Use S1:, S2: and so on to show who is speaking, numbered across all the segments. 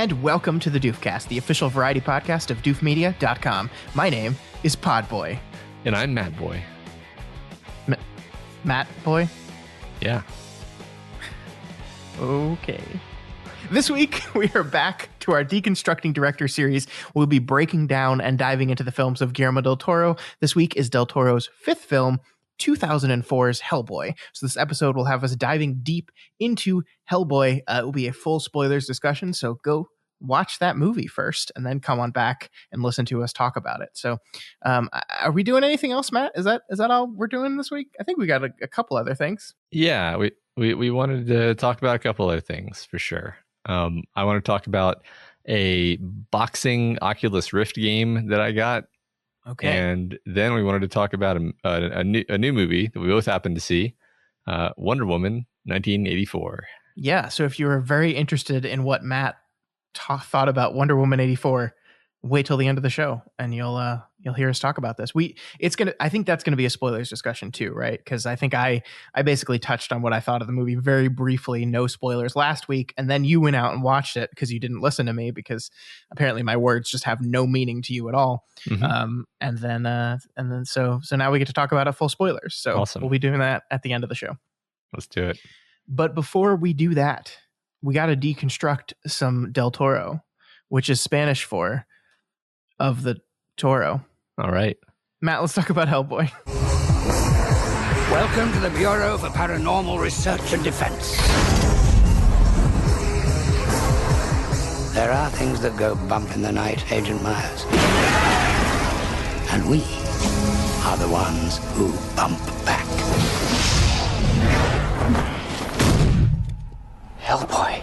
S1: and welcome to the Doofcast, the official variety podcast of doofmedia.com. My name is Podboy.
S2: And I'm Matt Boy.
S1: Matt Boy?
S2: Yeah.
S1: Okay. This week, we are back to our Deconstructing Director series. We'll be breaking down and diving into the films of Guillermo del Toro. This week is del Toro's fifth film, 2004's Hellboy. So this episode will have us diving deep into Hellboy. It will be a full spoilers discussion, so go watch that movie first and then come on back and listen to us talk about it. So are we doing anything else, Matt? Is that all we're doing this week? I think we got a couple other things.
S2: Yeah, we wanted to talk about a couple other things for sure. I want to talk about a boxing Oculus Rift game that I got.
S1: Okay.
S2: And then we wanted to talk about a new movie that we both happened to see, Wonder Woman 1984.
S1: Yeah, so if you were very interested in what Matt thought about Wonder Woman 84, wait till the end of the show and you'll hear us talk about this. I think that's gonna be a spoilers discussion too, right? Because I think I basically touched on what I thought of the movie very briefly, no spoilers last week, and then you went out and watched it because you didn't listen to me because apparently my words just have no meaning to you at all. Mm-hmm. And then so now we get to talk about it full spoilers. So awesome. We'll be doing that at the end of the show.
S2: Let's do it.
S1: But before we do that, we got to deconstruct some del Toro, which is Spanish for of the Toro.
S2: All right.
S1: Matt, let's talk about Hellboy.
S3: Welcome to the Bureau for Paranormal Research and Defense. There are things that go bump in the night, Agent Myers. And we are the ones who bump back. Hellboy.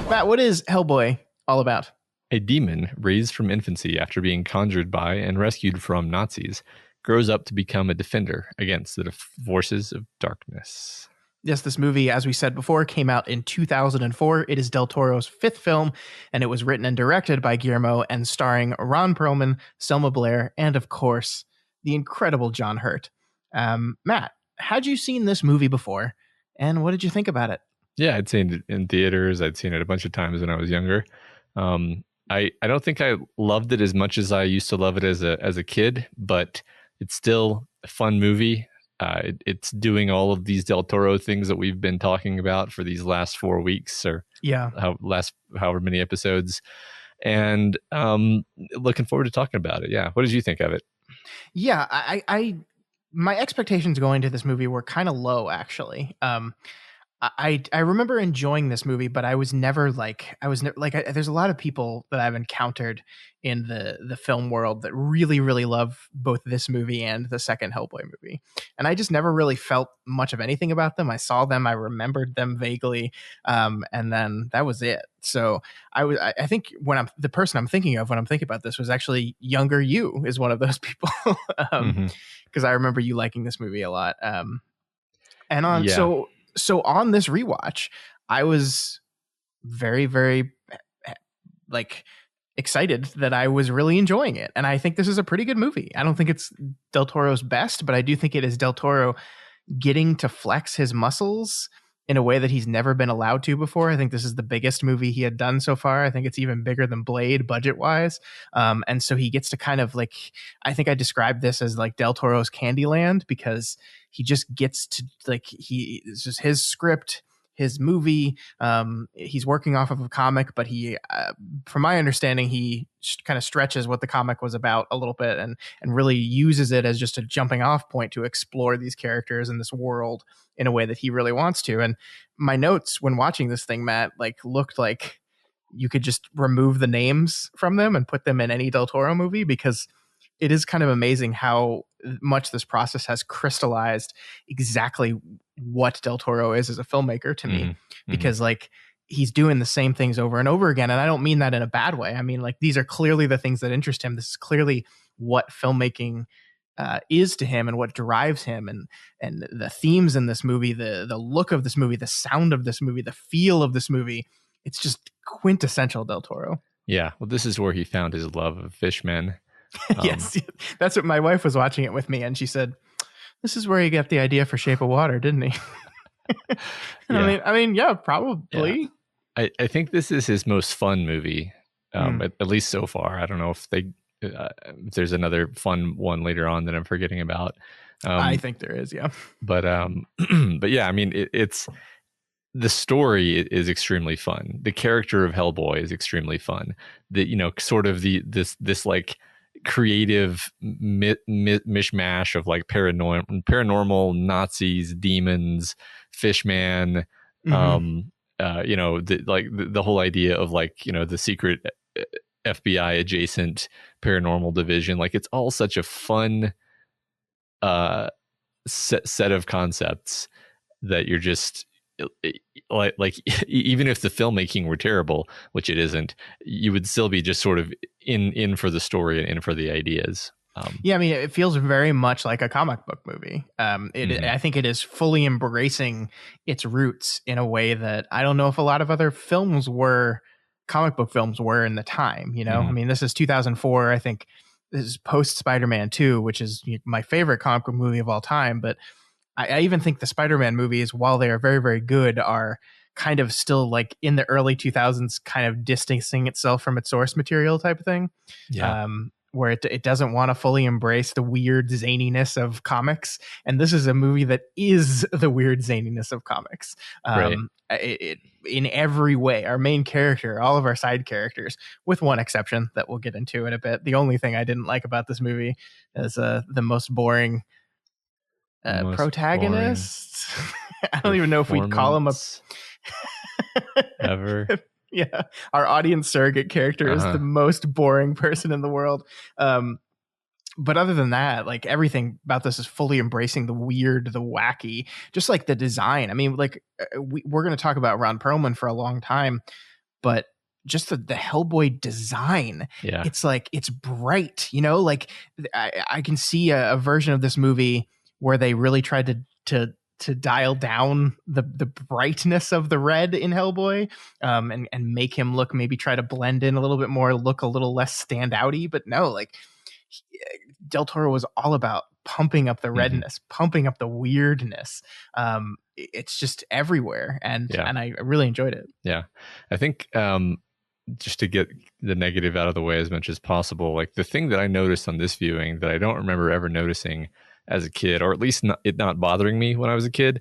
S1: Matt, what is Hellboy all about?
S2: A demon raised from infancy after being conjured by and rescued from Nazis grows up to become a defender against the forces of darkness.
S1: Yes, this movie, as we said before, came out in 2004. It is del Toro's fifth film, and it was written and directed by Guillermo and starring Ron Perlman, Selma Blair, and of course, the incredible John Hurt. Matt, had you seen this movie before, and what did you think about it?
S2: Yeah, I'd seen it in theaters. I'd seen it a bunch of times when I was younger. I don't think I loved it as much as I used to love it as a kid, but it's still a fun movie. It's doing all of these del Toro things that we've been talking about for these last 4 weeks or however many episodes. And looking forward to talking about it. Yeah. What did you think of it?
S1: Yeah, I my expectations going to this movie were kind of low, actually. I remember enjoying this movie, but there's a lot of people that I've encountered in the film world that really, really love both this movie and the second Hellboy movie. And I just never really felt much of anything about them. I saw them, I remembered them vaguely. And then that was it. So I think the person I'm thinking of when I'm thinking about this was actually younger you is one of those people. Because I remember you liking this movie a lot. So on this rewatch, I was very, very excited that I was really enjoying it. And I think this is a pretty good movie. I don't think it's del Toro's best, but I do think it is del Toro getting to flex his muscles in a way that he's never been allowed to before. I think this is the biggest movie he had done so far. I think it's even bigger than Blade budget-wise. And so he gets to kind of I think I described this as del Toro's Candyland, because he just gets to it's just his script, his movie. He's working off of a comic, but he, from my understanding, he kind of stretches what the comic was about a little bit and really uses it as just a jumping off point to explore these characters in this world in a way that he really wants to. And my notes when watching this thing, Matt, looked like you could just remove the names from them and put them in any del Toro movie, because it is kind of amazing how much this process has crystallized exactly what del Toro is as a filmmaker to me, because he's doing the same things over and over again. And I don't mean that in a bad way. I mean, these are clearly the things that interest him. This is clearly what filmmaking is to him and what drives him, and the themes in this movie, the look of this movie, the sound of this movie, the feel of this movie. It's just quintessential del Toro.
S2: Yeah. Well, this is where he found his love of Fishmen.
S1: Yes, that's what my wife was watching it with me, and she said, "This is where he got the idea for Shape of Water, didn't he?"
S2: Yeah.
S1: I mean, yeah, probably.
S2: I think this is his most fun movie, at least so far. I don't know if if there's another fun one later on that I'm forgetting about.
S1: I think there is, yeah.
S2: But but yeah, I mean, it's the story is extremely fun. The character of Hellboy is extremely fun. The sort of this like creative mishmash of like paranormal Nazis, demons, Fishman, the whole idea of like the secret FBI adjacent paranormal division. Like it's all such a fun set of concepts that you're just like even if the filmmaking were terrible, which it isn't, you would still be just sort of in for the story and in for the ideas.
S1: Yeah, I mean, it feels very much like a comic book movie. I think it is fully embracing its roots in a way that I don't know if a lot of other comic book films were in the time. I mean, this is 2004. I think this is post Spider-Man 2, which is my favorite comic book movie of all time. But I even think the Spider-Man movies, while they are very, very good, are kind of still like in the early 2000s, kind of distancing itself from its source material type of thing.
S2: Yeah.
S1: Where it doesn't want to fully embrace the weird zaniness of comics. And this is a movie that is the weird zaniness of comics.
S2: Right.
S1: It in every way, our main character, all of our side characters, with one exception that we'll get into in a bit. The only thing I didn't like about this movie is the most boring protagonist. I don't even know if we'd call him a
S2: ever.
S1: Yeah, our audience surrogate character is the most boring person in the world. But other than that, like everything about this is fully embracing the weird, the wacky, just like the design. I mean, like we're going to talk about Ron Perlman for a long time, but just the Hellboy design, it's like, it's bright, like I can see a version of this movie where they really tried to dial down the brightness of the red in Hellboy, and make him maybe try to blend in a little bit more, look a little less standouty. But no, like Del Toro was all about pumping up the redness, pumping up the weirdness. It's just everywhere, and I really enjoyed it.
S2: Yeah, I think just to get the negative out of the way as much as possible, like the thing that I noticed on this viewing that I don't remember ever noticing as a kid, or at least not bothering me when I was a kid,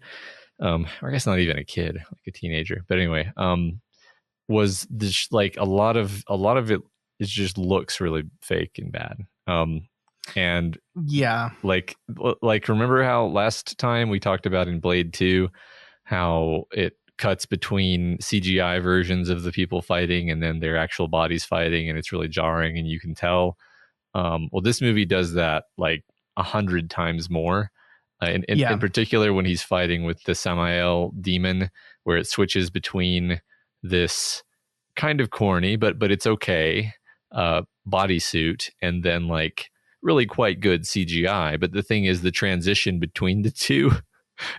S2: or I guess not even a kid, like a teenager. But anyway, was this like a lot of it just looks really fake and bad. And
S1: yeah,
S2: like remember how last time we talked about in Blade 2 how it cuts between CGI versions of the people fighting and then their actual bodies fighting, and it's really jarring and you can tell. Well, this movie does that like 100 times more. In particular, when he's fighting with the Samael demon, where it switches between this kind of corny, but it's okay, bodysuit, and then like really quite good CGI. But the thing is, the transition between the two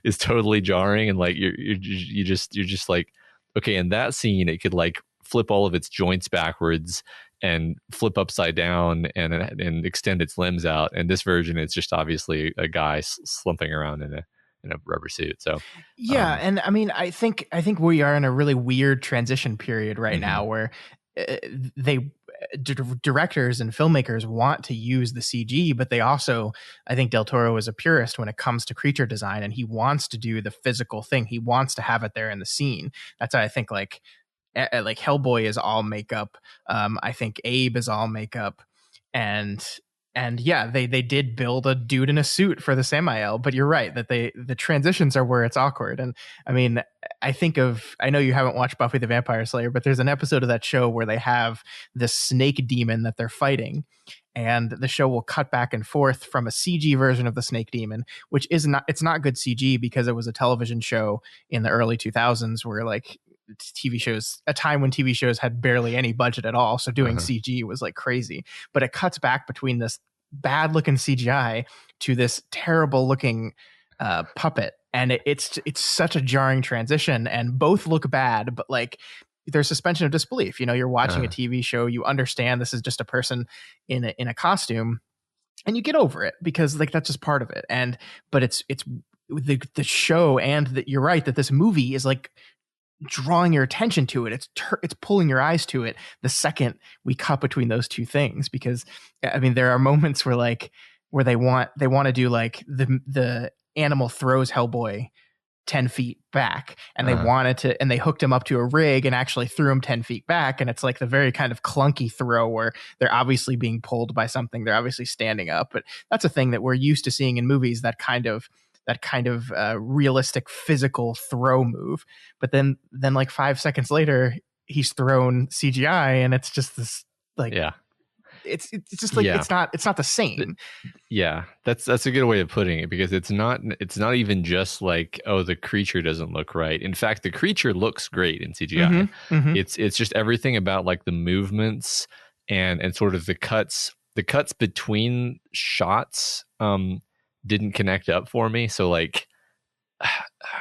S2: is totally jarring, and like you're just like, okay, in that scene, it could like flip all of its joints backwards and flip upside down and extend its limbs out. And this version, it's just obviously a guy slumping around in a rubber suit. So
S1: and I mean, I think we are in a really weird transition period right now where directors and filmmakers want to use the CG, but they also, I think Del Toro is a purist when it comes to creature design, and he wants to do the physical thing. He wants to have it there in the scene. That's why I think like Hellboy is all makeup. I think Abe is all makeup, and yeah, they did build a dude in a suit for the Samael, but you're right that the transitions are where it's awkward. And I mean, I know you haven't watched Buffy the Vampire Slayer, but there's an episode of that show where they have this snake demon that they're fighting, and the show will cut back and forth from a CG version of the snake demon, which it's not good CG because it was a television show in the early 2000s where like TV shows, a time when TV shows had barely any budget at all, so doing CG was like crazy. But it cuts back between this bad looking CGI to this terrible looking puppet, and it's such a jarring transition, and both look bad, but like there's suspension of disbelief. You're watching a TV show, you understand this is just a person in a costume, and you get over it because like that's just part of it. But it's the show, and that you're right that this movie is like drawing your attention to it. It's pulling your eyes to it the second we cut between those two things, because I mean there are moments where they want to do like the animal throws Hellboy 10 feet back, and they hooked him up to a rig and actually threw him 10 feet back, and it's like the very kind of clunky throw where they're obviously being pulled by something, they're obviously standing up, but that's a thing that we're used to seeing in movies, that kind of realistic physical throw move. But then like 5 seconds later he's thrown CGI, and it's just this like it's just like it's not the same.
S2: Yeah, that's a good way of putting it, because it's not even just like, oh, the creature doesn't look right. In fact, the creature looks great in CGI. It's just everything about like the movements and sort of the cuts between shots didn't connect up for me. So like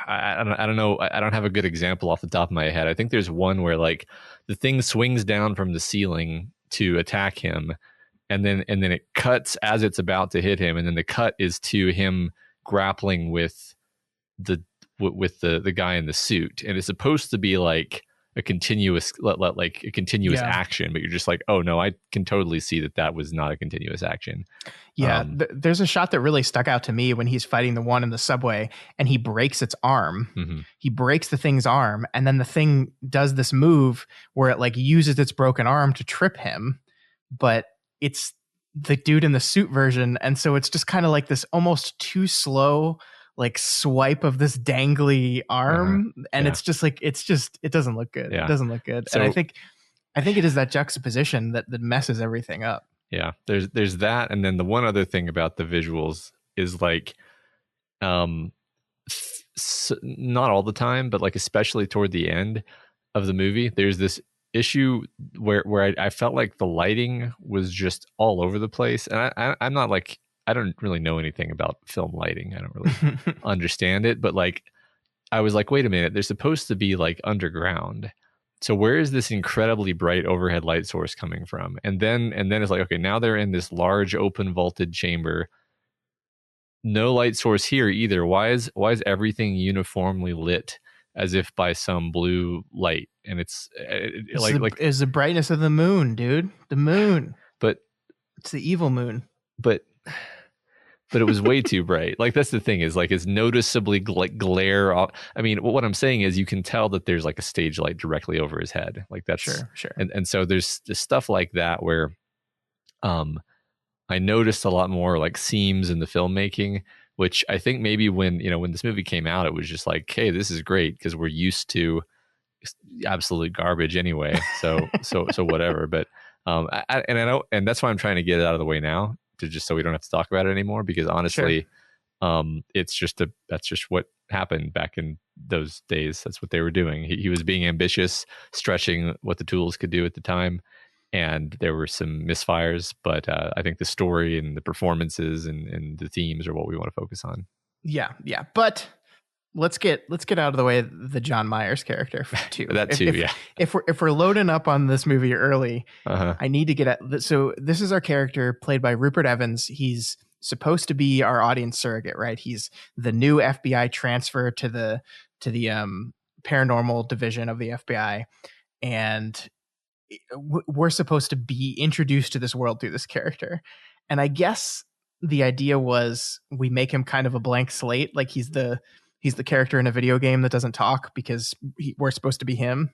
S2: I don't know, I don't have a good example off the top of my head. I think there's one where like the thing swings down from the ceiling to attack him, and then it cuts as it's about to hit him, and then the cut is to him grappling with the guy in the suit, and it's supposed to be like a continuous action, but you're just like, oh no, I can totally see that was not a continuous action.
S1: There's a shot that really stuck out to me when he's fighting the one in the subway and he breaks its arm. He breaks the thing's arm, and then the thing does this move where it like uses its broken arm to trip him, but it's the dude in the suit version, and so it's just kind of like this almost too slow like swipe of this dangly arm, and it's just like it doesn't look good. It doesn't look good. So, and I think it is that juxtaposition that messes everything up.
S2: Yeah, there's that, and then the one other thing about the visuals is like not all the time, but like especially toward the end of the movie, there's this issue where I felt like the lighting was just all over the place, and I'm not like, I don't really know anything about film lighting. I don't really understand it, but like I was like, wait a minute, they're supposed to be like underground. So where is this incredibly bright overhead light source coming from? And then it's like, okay, now they're in this large open vaulted chamber. No light source here either. Why is everything uniformly lit as if by some blue light? And it's
S1: the brightness of the moon, dude. The moon.
S2: But
S1: it's the evil moon.
S2: But it was way too bright. Like that's the thing, is like it's noticeably like glare off. I mean, what I'm saying is you can tell that there's like a stage light directly over his head. Like that's
S1: sure.
S2: And so there's stuff like that where I noticed a lot more like seams in the filmmaking, which I think maybe when this movie came out, it was just like, hey, this is great because we're used to absolute garbage anyway. So whatever. But I know, and that's why I'm trying to get it out of the way now, to just so we don't have to talk about it anymore, because honestly, that's just what happened back in those days. That's what they were doing. He was being ambitious, stretching what the tools could do at the time, and there were some misfires, but I think the story and the performances and the themes are what we want to focus on.
S1: Yeah. But let's get out of the way the John Myers character too. If we're loading up on this movie early, I need to get at. So this is our character played by Rupert Evans. He's supposed to be our audience surrogate, right? He's the new FBI transfer to the paranormal division of the FBI, and we're supposed to be introduced to this world through this character. And I guess the idea was we make him kind of a blank slate, like he's the character in a video game that doesn't talk because we're supposed to be him,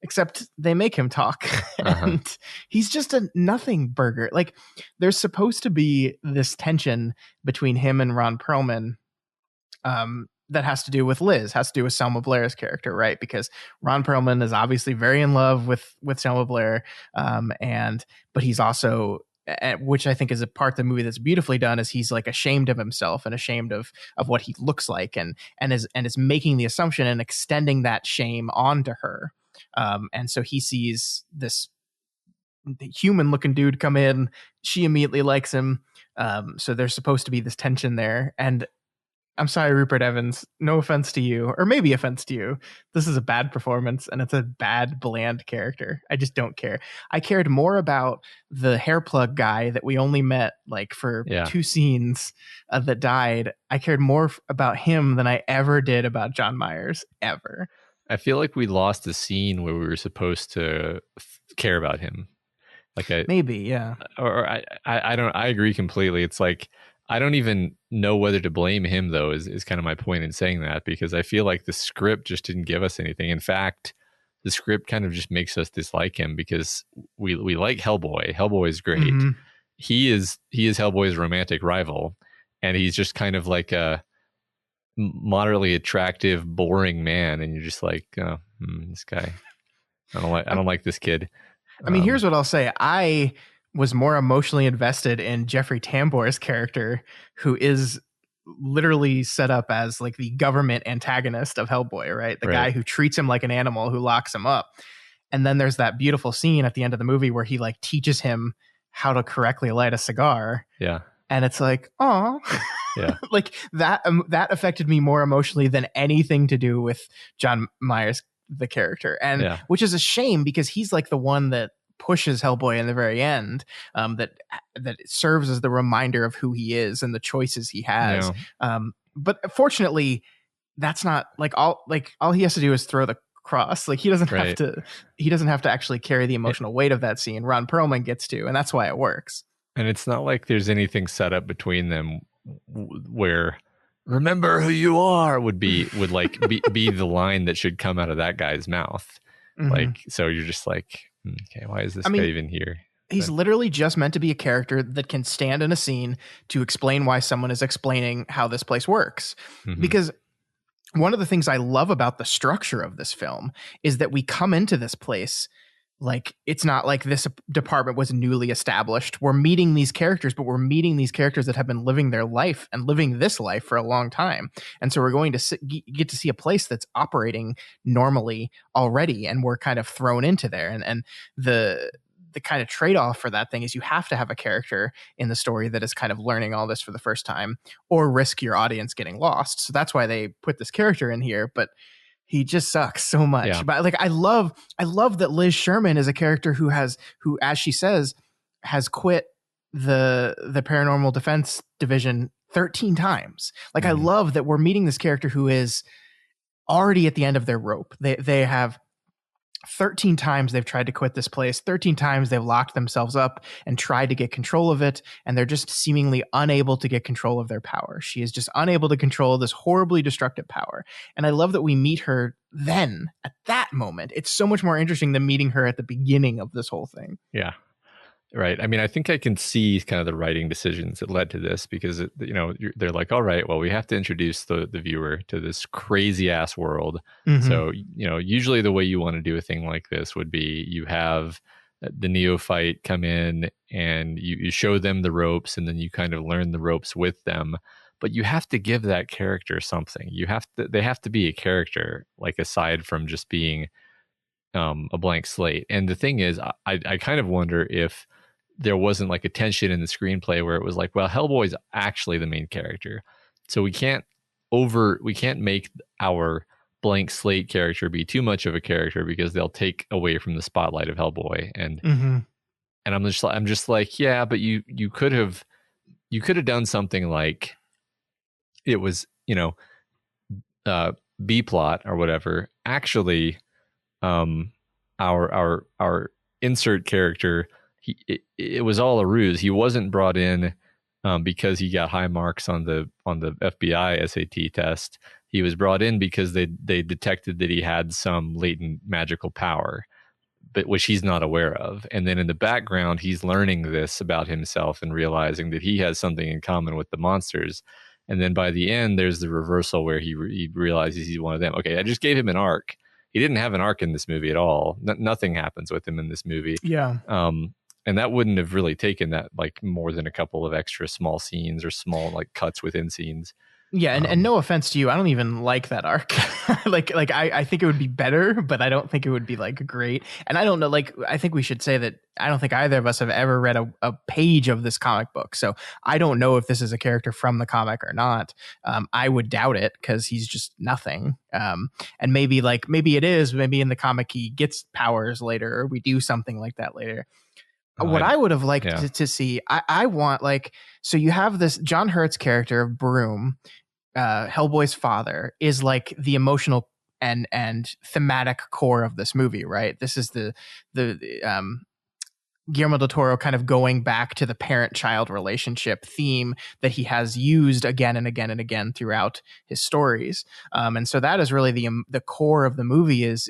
S1: except they make him talk. And he's just a nothing burger. Like there's supposed to be this tension between him and Ron Perlman that has to do with Liz, has to do with Selma Blair's character, right? Because Ron Perlman is obviously very in love with Selma Blair, but he's also, which I think is a part of the movie that's beautifully done, is he's like ashamed of himself and ashamed of what he looks like, and is making the assumption and extending that shame onto her. And so he sees this human looking dude come in. She immediately likes him. So there's supposed to be this tension there. And I'm sorry, Rupert Evans, no offense to you, or maybe offense to you. This is a bad performance and it's a bad, bland character. I just don't care. I cared more about the hair plug guy that we only met like for 2 scenes that died. I cared more about him than I ever did about John Myers, ever.
S2: I feel like we lost a scene where we were supposed to care about him. Like
S1: Maybe, yeah.
S2: Or I don't. I agree completely. It's like I don't even know whether to blame him though. Is kind of my point in saying that, because I feel like the script just didn't give us anything. In fact, the script kind of just makes us dislike him because we like Hellboy. Hellboy is great.
S1: Mhm.
S2: He is Hellboy's romantic rival, and he's just kind of like a moderately attractive, boring man, and you're just like, oh, this guy. I don't like this kid.
S1: I mean, here's what I'll say. I was more emotionally invested in Jeffrey Tambor's character, who is literally set up as like the government antagonist of Hellboy, right? The guy who treats him like an animal, who locks him up. And then there's that beautiful scene at the end of the movie where he like teaches him how to correctly light a cigar.
S2: Yeah.
S1: And it's like, oh,
S2: yeah,
S1: like that affected me more emotionally than anything to do with John Myers, the character. And which is a shame, because he's like the one that pushes Hellboy in the very end, that serves as the reminder of who he is and the choices he has. But fortunately, that's not like all he has to do is throw the cross. Like he doesn't have to actually carry the emotional weight of that scene. Ron Perlman gets to, and that's why it works.
S2: And it's not like there's anything set up between them where "remember who you are" would be the line that should come out of that guy's mouth. Mm-hmm. Like, so you're just like, okay, why is this guy even here?
S1: He's literally just meant to be a character that can stand in a scene to explain why someone is explaining how this place works. Mm-hmm. Because one of the things I love about the structure of this film is that we come into this place like it's not like this department was newly established. We're meeting these characters, but we're meeting these characters that have been living their life and living this life for a long time. And so we're going to get to see a place that's operating normally already, and we're kind of thrown into there. And the kind of trade-off for that thing is you have to have a character in the story that is kind of learning all this for the first time, or risk your audience getting lost. So that's why they put this character in here. But he just sucks so much. Yeah. But like, I love that Liz Sherman is a character who, as she says, has quit the paranormal defense division 13 times. Like, I love that we're meeting this character who is already at the end of their rope. They have 13 times they've tried to quit this place. 13 times they've locked themselves up and tried to get control of it, and they're just seemingly unable to get control of their power. She is just unable to control this horribly destructive power. And I love that we meet her then at that moment. It's so much more interesting than meeting her at the beginning of this whole thing.
S2: Yeah. Right. I mean, I think I can see kind of the writing decisions that led to this, because they're like, all right, well, we have to introduce the viewer to this crazy ass world. Mm-hmm. So, usually the way you want to do a thing like this would be you have the neophyte come in and you show them the ropes, and then you kind of learn the ropes with them. But you have to give that character something. They have to be a character, like, aside from just being a blank slate. And the thing is, I kind of wonder if there wasn't like a tension in the screenplay where it was like, well, Hellboy's actually the main character, so we can't make our blank slate character be too much of a character, because they'll take away from the spotlight of Hellboy. And and I'm just like, yeah, but you could have done something like it was, B plot or whatever. Actually, our insert character, it was all a ruse. He wasn't brought in because he got high marks on the FBI SAT test. He was brought in because they detected that he had some latent magical power, but which he's not aware of. And then in the background, he's learning this about himself and realizing that he has something in common with the monsters. And then by the end, there's the reversal where he realizes he's one of them. Okay, I just gave him an arc. He didn't have an arc in this movie at all. Nothing happens with him in this movie.
S1: Yeah.
S2: And that wouldn't have really taken that like more than a couple of extra small scenes or small like cuts within scenes.
S1: Yeah, and no offense to you, I don't even like that arc. I think it would be better, but I don't think it would be like great. And I don't know, like, I think we should say that I don't think either of us have ever read a page of this comic book. So I don't know if this is a character from the comic or not. I would doubt it, because he's just nothing. And maybe it is, maybe in the comic he gets powers later, or we do something like that later. What I would have liked to see, I want, like, so you have this John Hurt's character of Broom, Hellboy's father, is like the emotional and thematic core of this movie, right? This is the Guillermo del Toro kind of going back to the parent-child relationship theme that he has used again and again and again throughout his stories. And so that is really the core of the movie is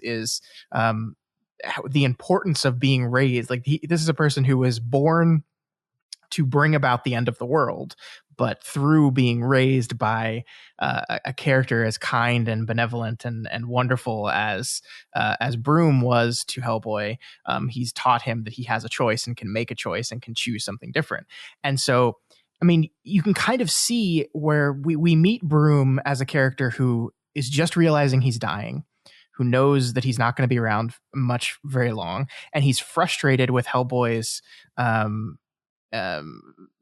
S1: the importance of being raised. Like this is a person who was born to bring about the end of the world, but through being raised by a character as kind and benevolent and wonderful as Broom was to Hellboy, he's taught him that he has a choice and can make a choice and can choose something different. And so, I mean, you can kind of see where we meet Broom as a character who is just realizing he's dying, who knows that he's not going to be around very long, and he's frustrated with Hellboy's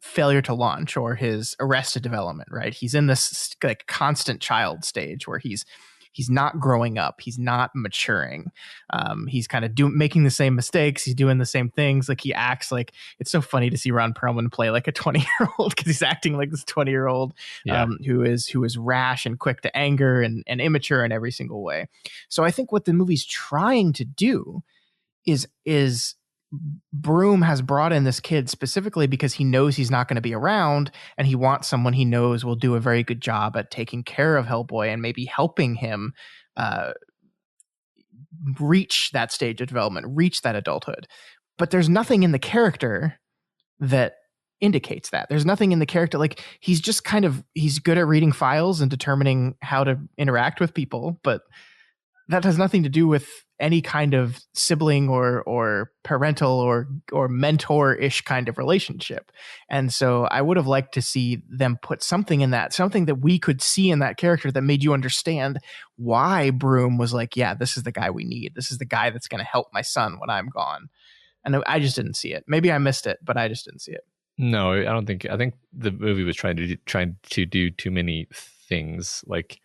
S1: failure to launch or his arrested development, right? He's in this like constant child stage where he's not growing up, he's not maturing, he's kind of making the same mistakes, he's doing the same things. Like he acts like, it's so funny to see Ron Perlman play like a 20-year-old because he's acting like this 20-year-old who is rash and quick to anger and immature in every single way. So I think what the movie's trying to do is Broom has brought in this kid specifically because he knows he's not going to be around, and he wants someone he knows will do a very good job at taking care of Hellboy and maybe helping him reach that stage of development, reach that adulthood. But there's nothing in the character that indicates that. There's nothing in the character. Like he's just he's good at reading files and determining how to interact with people, but that has nothing to do with any kind of sibling or parental or mentor-ish kind of relationship. And so I would have liked to see them put something in that, something that we could see in that character that made you understand why Broom was like, yeah, this is the guy we need. This is the guy that's going to help my son when I'm gone. And I just didn't see it. Maybe I missed it, but I just didn't see it.
S2: No, I don't think. I think the movie was trying to do too many things. Like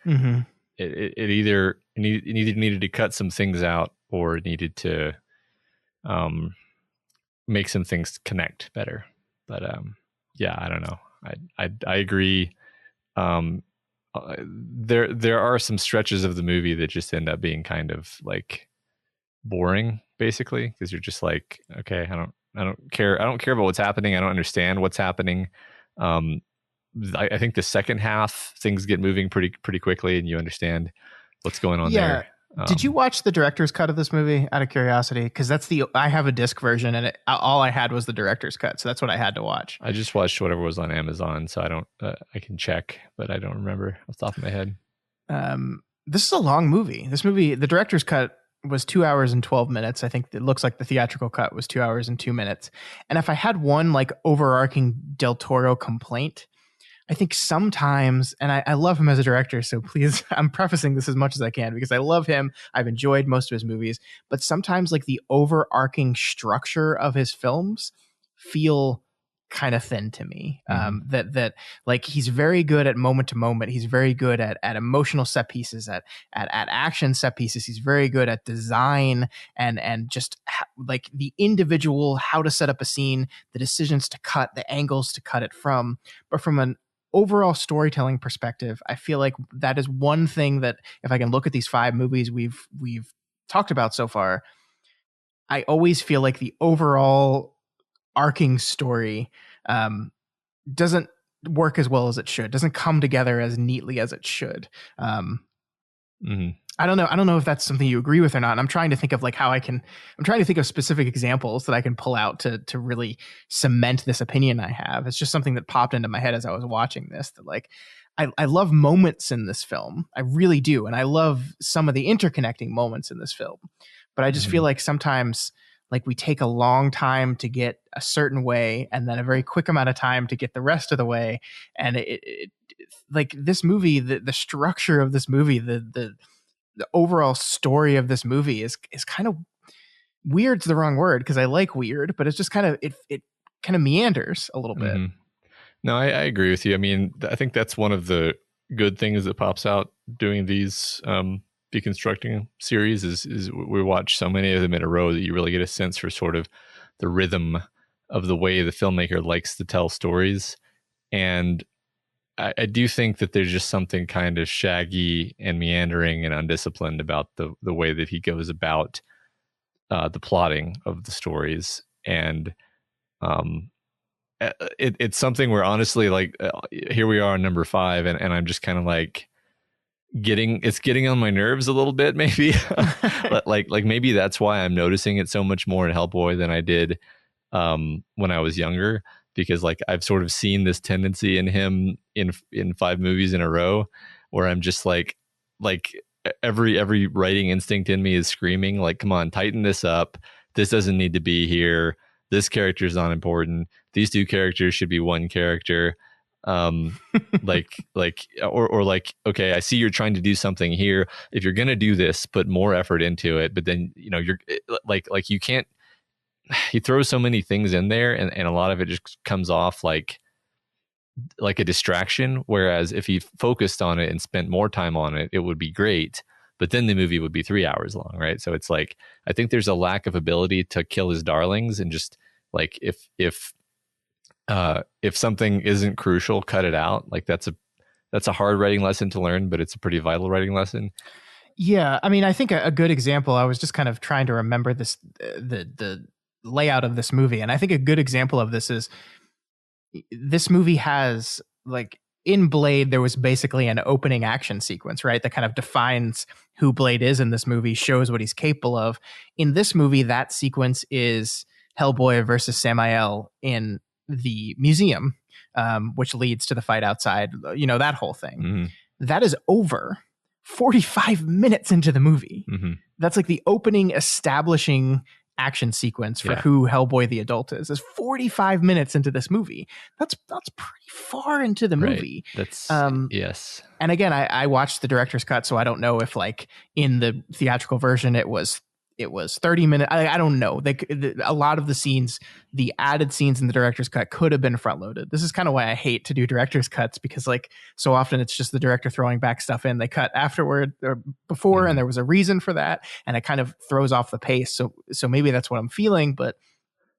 S2: it either needed to cut some things out or it needed to make some things connect better. But yeah, I don't know. I agree. There are some stretches of the movie that just end up being kind of like boring, basically, because you're just like, okay, I don't care about what's happening. I don't understand what's happening. I think the second half things get moving pretty quickly, and you understand what's going on there.
S1: Did you watch the director's cut of this movie out of curiosity? Because I have a disc version, and all I had was the director's cut, so that's what I had to watch.
S2: I just watched whatever was on Amazon, so I don't. I can check, but I don't remember off the top of my head.
S1: This is a long movie. This movie, the director's cut was 2 hours and 12 minutes. I think it looks like the theatrical cut was 2 hours and 2 minutes. And if I had one like overarching Del Toro complaint, I think sometimes, and I love him as a director, so please, I'm prefacing this as much as I can because I love him. I've enjoyed most of his movies, but sometimes like the overarching structure of his films feel kind of thin to me. That like he's very good at moment to moment. He's very good at emotional set pieces, at action set pieces. He's very good at design and just like the individual, how to set up a scene, the decisions to cut, the angles to cut it from. But from an overall storytelling perspective, I feel like that is one thing that if I can look at these 5 movies we've talked about so far, I always feel like the overall arcing story doesn't work as well as it should, doesn't come together as neatly as it should. I don't know if that's something you agree with or not. And I'm trying to think of like I'm trying to think of specific examples that I can pull out to really cement this opinion I have. It's just something that popped into my head as I was watching this, that like, I love moments in this film. I really do. And I love some of the interconnecting moments in this film, but I just feel like sometimes like we take a long time to get a certain way and then a very quick amount of time to get the rest of the way. And it like this movie, the structure of this movie, the overall story of this movie is kind of weird's the wrong word because I like weird, but it's just kind of it kind of meanders a little bit.
S2: No, I agree with you. I mean, I think that's one of the good things that pops out doing these Deconstructing series is we watch so many of them in a row that you really get a sense for sort of the rhythm of the way the filmmaker likes to tell stories. And I do think that there's just something kind of shaggy and meandering and undisciplined about the way that he goes about the plotting of the stories. And it's something where honestly, like here we are on number 5, and I'm just kind of like getting on my nerves a little bit, maybe. like maybe that's why I'm noticing it so much more in Hellboy than I did when I was younger, because like I've sort of seen this tendency in him in 5 movies in a row where I'm just like every writing instinct in me is screaming like, come on, tighten this up. This doesn't need to be here. This character is not important. These 2 characters should be one character. Like, okay, I see you're trying to do something here. If you're going to do this, put more effort into it. But then, you're like, you can't, he throws so many things in there, and a lot of it just comes off like a distraction. Whereas if he focused on it and spent more time on it, it would be great. But then the movie would be 3 hours long, right? So it's like, I think there's a lack of ability to kill his darlings, and just like if something isn't crucial, cut it out. Like that's a hard writing lesson to learn, but it's a pretty vital writing lesson.
S1: Yeah, I mean, I think a good example, I was just kind of trying to remember this, the layout of this movie, and I think a good example of this is this movie has, like, in Blade, there was basically an opening action sequence, right? That kind of defines who Blade is in this movie, shows what he's capable of. In this movie, that sequence is Hellboy versus Samael in the museum, which leads to the fight outside, that whole thing.
S2: Mm-hmm.
S1: That is over 45 minutes into the movie.
S2: Mm-hmm.
S1: That's like the opening establishing action sequence for who Hellboy the adult is 45 minutes into this movie. That's pretty far into the movie.
S2: That's yes.
S1: And again, I watched the director's cut, so I don't know if like in the theatrical version it was 30 minutes. I don't know. A lot of the scenes, the added scenes in the director's cut could have been front loaded. This is kind of why I hate to do director's cuts, because like so often it's just the director throwing back stuff in. They cut afterward or before, and there was a reason for that, and it kind of throws off the pace. So maybe that's what I'm feeling, but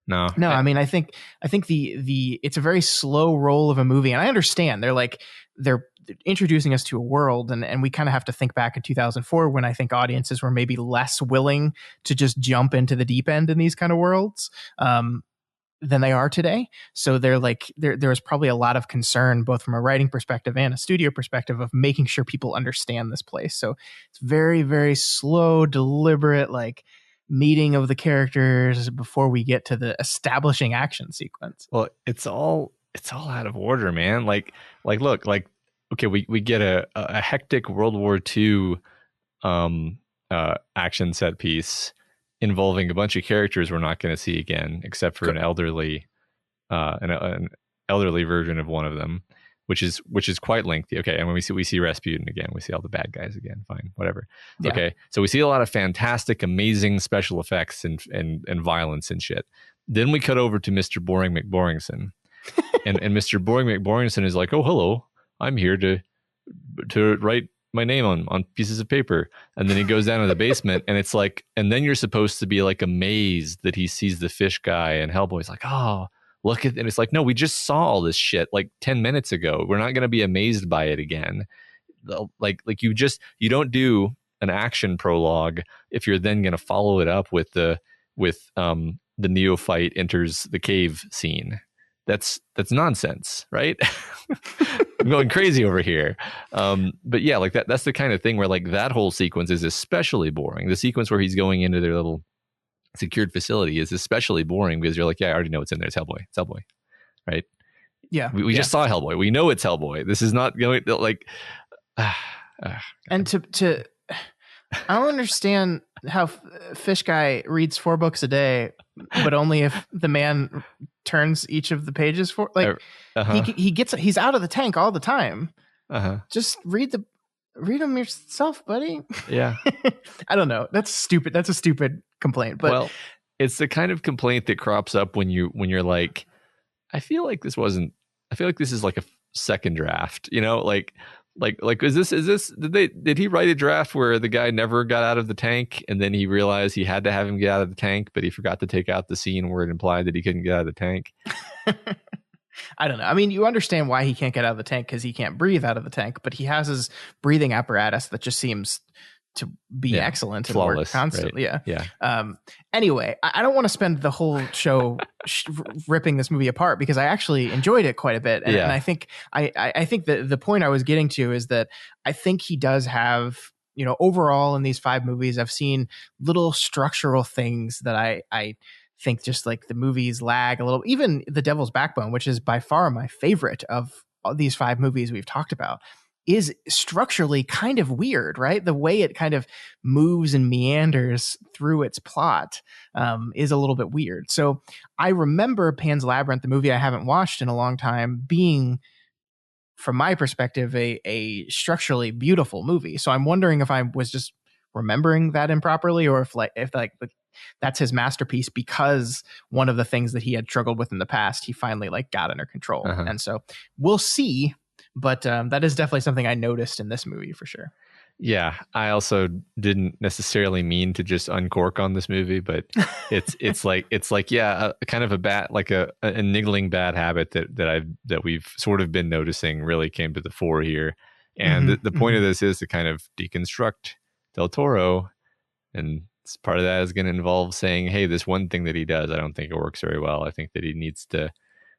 S2: no.
S1: I mean, I think the it's a very slow roll of a movie, and I understand they're introducing us to a world, and we kind of have to think back in 2004 when I think audiences were maybe less willing to just jump into the deep end in these kind of worlds than they are today. So there's probably a lot of concern, both from a writing perspective and a studio perspective, of making sure people understand this place. So it's very, very slow, deliberate, like meeting of the characters before we get to the establishing action sequence.
S2: Well, it's all out of order, man. Like look, like, okay, we get a hectic World War II action set piece involving a bunch of characters we're not going to see again, except for an elderly version of one of them, which is quite lengthy. Okay, and when we see Rasputin again, we see all the bad guys again. Fine, whatever. Yeah. Okay, so we see a lot of fantastic, amazing special effects and violence and shit. Then we cut over to Mr. Boring McBoringson, and Mr. Boring McBoringson is like, "Oh, hello, I'm here to write my name on pieces of paper." And then he goes down to the basement, and it's like, and then you're supposed to be like amazed that he sees the fish guy, and Hellboy's like, "Oh, look at," and it's like, no, we just saw all this shit like 10 minutes ago. We're not going to be amazed by it again. Like you don't do an action prologue if you're then going to follow it up with the neophyte enters the cave scene. That's nonsense, right? I'm going crazy over here. But yeah, like that's the kind of thing where like that whole sequence is especially boring. The sequence where he's going into their little secured facility is especially boring because you're like, yeah, I already know what's in there. It's Hellboy, right?
S1: Yeah.
S2: We just saw Hellboy. We know it's Hellboy. This is not going like,
S1: and to I don't understand how Fish Guy reads 4 books a day, but only if the man turns each of the pages for like he's out of the tank all the time. Just read them yourself, buddy.
S2: Yeah.
S1: I don't know. That's stupid. That's a stupid complaint. But
S2: well, it's the kind of complaint that crops up when you're like, I feel like this is like a second draft, like is this did he write a draft where the guy never got out of the tank and then he realized he had to have him get out of the tank, but he forgot to take out the scene where it implied that he couldn't get out of the tank?
S1: I don't know. I mean, you understand why he can't get out of the tank because he can't breathe out of the tank, but he has his breathing apparatus that just seems to be excellent and work
S2: flawless,
S1: constantly.
S2: right?
S1: Yeah.
S2: Yeah.
S1: Anyway, I don't want to spend the whole show ripping this movie apart because I actually enjoyed it quite a bit. And,
S2: Yeah.
S1: and I think I think that the point I was getting to is that I think he does have, you know, overall in these 5 movies, I've seen little structural things that I think just like the movies lag a little. Even The Devil's Backbone, which is by far my favorite of these 5 movies we've talked about, is structurally kind of weird, right? The way it kind of moves and meanders through its plot is a little bit weird. So I remember Pan's Labyrinth, the movie I haven't watched in a long time, being, from my perspective, a structurally beautiful movie. So I'm wondering if I was just remembering that improperly, or if that's his masterpiece because one of the things that he had struggled with in the past, he finally like got under control.
S2: Uh-huh.
S1: And so we'll see. But that is definitely something I noticed in this movie for sure.
S2: Yeah, I also didn't necessarily mean to just uncork on this movie, but it's like a kind of a niggling bad habit that we've sort of been noticing really came to the fore here. And the point of this is to kind of deconstruct Del Toro, and part of that is going to involve saying, hey, this one thing that he does, I don't think it works very well. I think that he needs to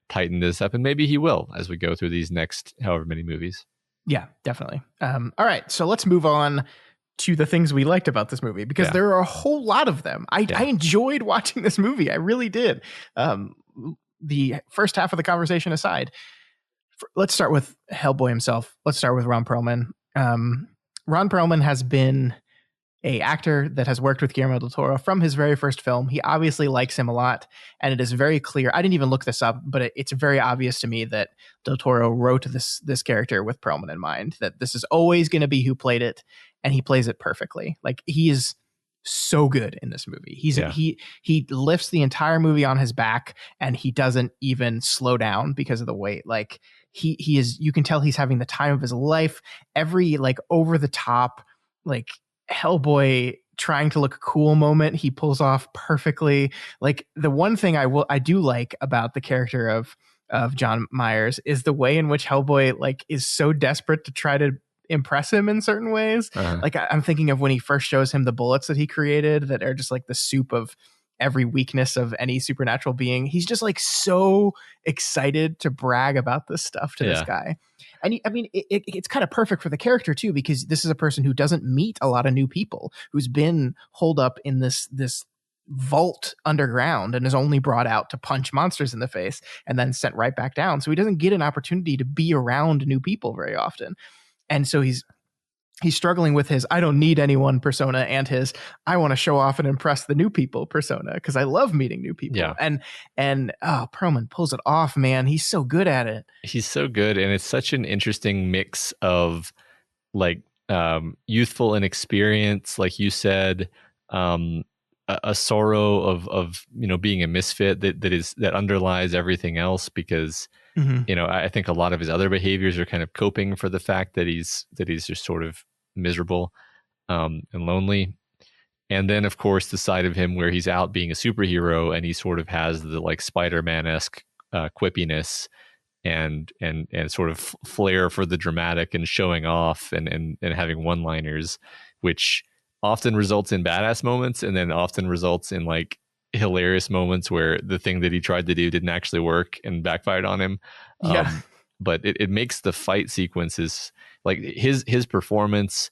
S2: tighten this up, and maybe he will as we go through these next however many movies.
S1: Yeah, definitely. All right, so let's move on to the things we liked about this movie, because there are a whole lot of them. I enjoyed watching this movie. I really did. The first half of the conversation aside, let's start with Hellboy himself. Let's start with Ron Perlman. Ron Perlman has been a actor that has worked with Guillermo del Toro from his very first film. He obviously likes him a lot, and it is very clear. I didn't even look this up, but it's very obvious to me that del Toro wrote this character with Perlman in mind, that this is always going to be who played it, and he plays it perfectly. Like, he is so good in this movie. He lifts the entire movie on his back, and he doesn't even slow down because of the weight. Like, he is, you can tell he's having the time of his life. Every like over the top, like Hellboy trying to look cool moment, he pulls off perfectly. Like, the one thing I do like about the character of John Myers is the way in which Hellboy like is so desperate to try to impress him in certain ways. Like, I'm thinking of when he first shows him the bullets that he created that are just like the soup of every weakness of any supernatural being. He's just like so excited to brag about this stuff to this guy. And I mean, it's kind of perfect for the character too, because this is a person who doesn't meet a lot of new people, who's been holed up in this vault underground and is only brought out to punch monsters in the face and then sent right back down. So he doesn't get an opportunity to be around new people very often. And so he's struggling with his I don't need anyone persona and his I want to show off and impress the new people persona, because I love meeting new people.
S2: Yeah.
S1: And Perlman pulls it off, man. He's so good at it. He's
S2: so good, and it's such an interesting mix of like youthful inexperience, like you said, a sorrow of being a misfit that underlies everything else, because I think a lot of his other behaviors are kind of coping for the fact that he's just sort of miserable and lonely. And then of course the side of him where he's out being a superhero and he sort of has the like Spider-Man-esque quippiness and sort of flair for the dramatic and showing off and having one-liners, which often results in badass moments and then often results in like hilarious moments where the thing that he tried to do didn't actually work and backfired on him. But it makes the fight sequences, like his performance,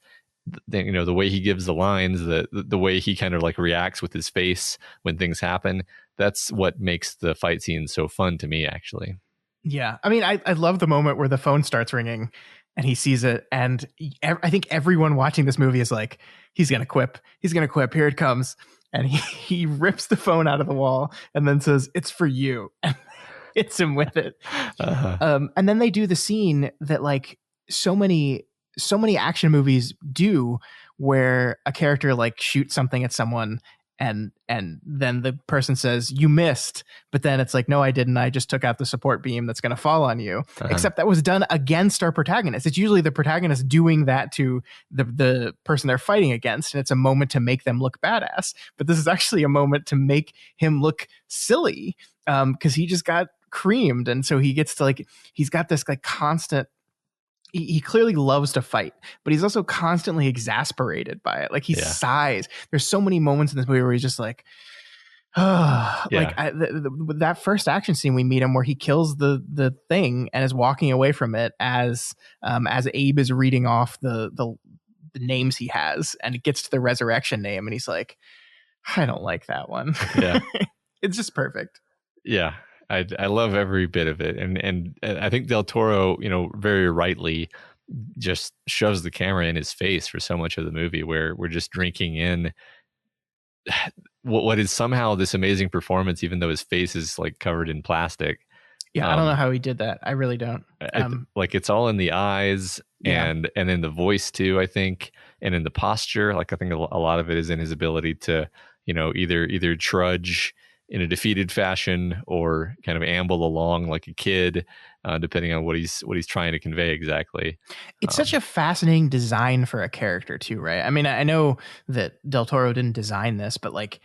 S2: the way he gives the lines, the way he kind of like reacts with his face when things happen, that's what makes the fight scene so fun to me, actually.
S1: Yeah. I mean, I love the moment where the phone starts ringing and he sees it. And I think everyone watching this movie is like, he's going to quip. He's going to quip. Here it comes. And he rips the phone out of the wall and then says, "It's for you." And hits him with it. And then they do the scene that like so many action movies do, where a character like shoots something at someone and then the person says, "You missed," but then it's like, "No, I didn't. I just took out the support beam that's going to fall on you." Except that was done against our protagonist. It's usually the protagonist doing that to the person they're fighting against, and it's a moment to make them look badass. But this is actually a moment to make him look silly, because he just got creamed. And so he gets to like, he's got this like constant, he clearly loves to fight, but he's also constantly exasperated by it. Like he sighs. There's so many moments in this movie where he's just like, like that first action scene we meet him where he kills the thing and is walking away from it as Abe is reading off the names he has, and it gets to the resurrection name and he's like, I don't like that one.
S2: Yeah.
S1: It's just perfect.
S2: Yeah. I love every bit of it. And I think Del Toro, very rightly just shoves the camera in his face for so much of the movie, where we're just drinking in what is somehow this amazing performance, even though his face is like covered in plastic.
S1: Yeah, I don't know how he did that. I really don't.
S2: Like it's all in the eyes and in the voice too, I think, and in the posture. Like I think a lot of it is in his ability to, either trudge in a defeated fashion or kind of amble along like a kid, depending on what he's trying to convey exactly.
S1: It's such a fascinating design for a character too, right? I mean, I know that Del Toro didn't design this, but like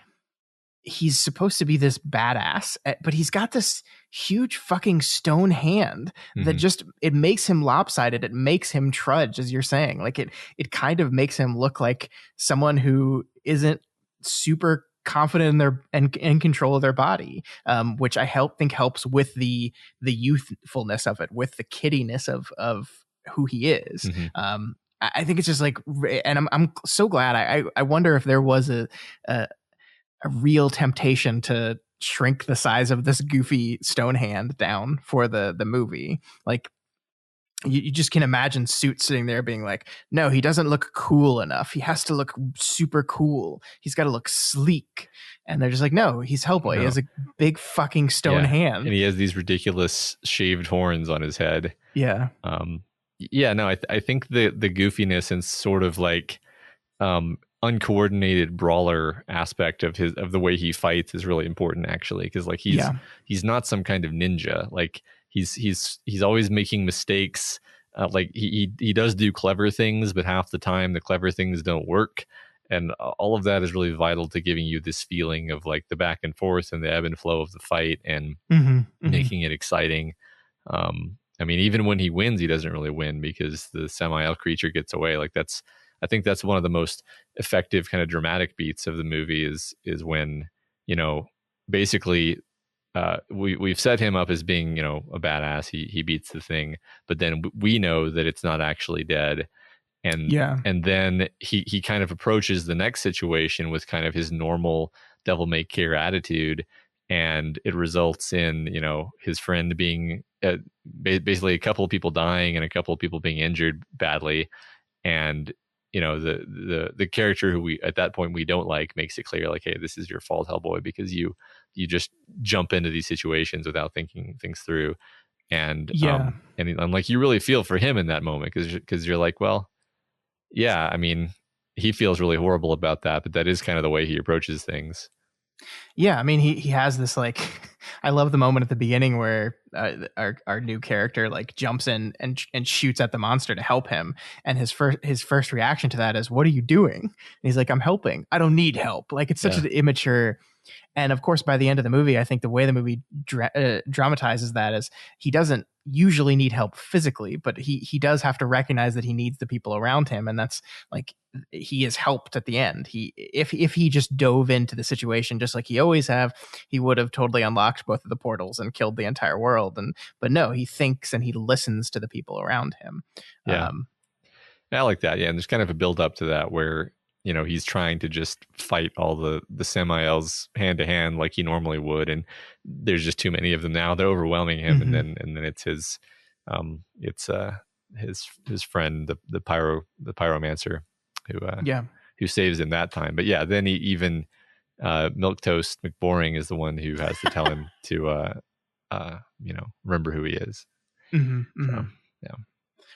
S1: he's supposed to be this badass, but he's got this huge fucking stone hand that just, it makes him lopsided. It makes him trudge, as you're saying. Like it kind of makes him look like someone who isn't super confident in their and in control of their body, which I think helps with the youthfulness of it, with the kiddiness of who he is. I think it's just like, and I'm so glad. I wonder if there was a real temptation to shrink the size of this goofy stone hand down for the movie. Like you just can imagine Suit sitting there being like, no, he doesn't look cool enough. He has to look super cool. He's got to look sleek. And they're just like, no, he's Hellboy. No. He has a big fucking stone hand.
S2: And he has these ridiculous shaved horns on his head.
S1: Yeah.
S2: I think the goofiness and sort of like uncoordinated brawler aspect of the way he fights is really important, actually, because like he's not some kind of ninja. Like he's always making mistakes. Like he does do clever things, but half the time the clever things don't work, and all of that is really vital to giving you this feeling of like the back and forth and the ebb and flow of the fight and making it exciting. I mean, even when he wins, he doesn't really win because the Samael creature gets away. Like I think that's one of the most effective kind of dramatic beats of the movie is when, basically we've set him up as being, a badass. He beats the thing, but then we know that it's not actually dead. And then he kind of approaches the next situation with kind of his normal devil may care attitude. And it results in, his friend being basically a couple of people dying and a couple of people being injured badly. And, the character who we, at that point, we don't like makes it clear, like, hey, this is your fault, Hellboy, because you just jump into these situations without thinking things through. And, and like, you really feel for him in that moment because you're like, well, yeah, I mean, he feels really horrible about that, but that is kind of the way he approaches things.
S1: Yeah, I mean, he has this like, I love the moment at the beginning where our new character like jumps in and shoots at the monster to help him, and his first reaction to that is, "What are you doing?" And he's like, "I'm helping. I don't need help." Like it's such an immature. And of course, by the end of the movie, I think the way the movie dramatizes that is he doesn't usually need help physically, but he does have to recognize that he needs the people around him, and that's like he is helped at the end. If he just dove into the situation just like he always have, he would have totally unlocked both of the portals and killed the entire world. But no, he thinks and he listens to the people around him.
S2: Yeah, I like that. Yeah, and there's kind of a build up to that where he's trying to just fight all the Samaels hand to hand like he normally would, and there's just too many of them now. They're overwhelming him, and then it's his friend, the pyromancer, who saves him that time. But yeah, then he even Milquetoast McBoring is the one who has to tell him to remember who he is. So, yeah.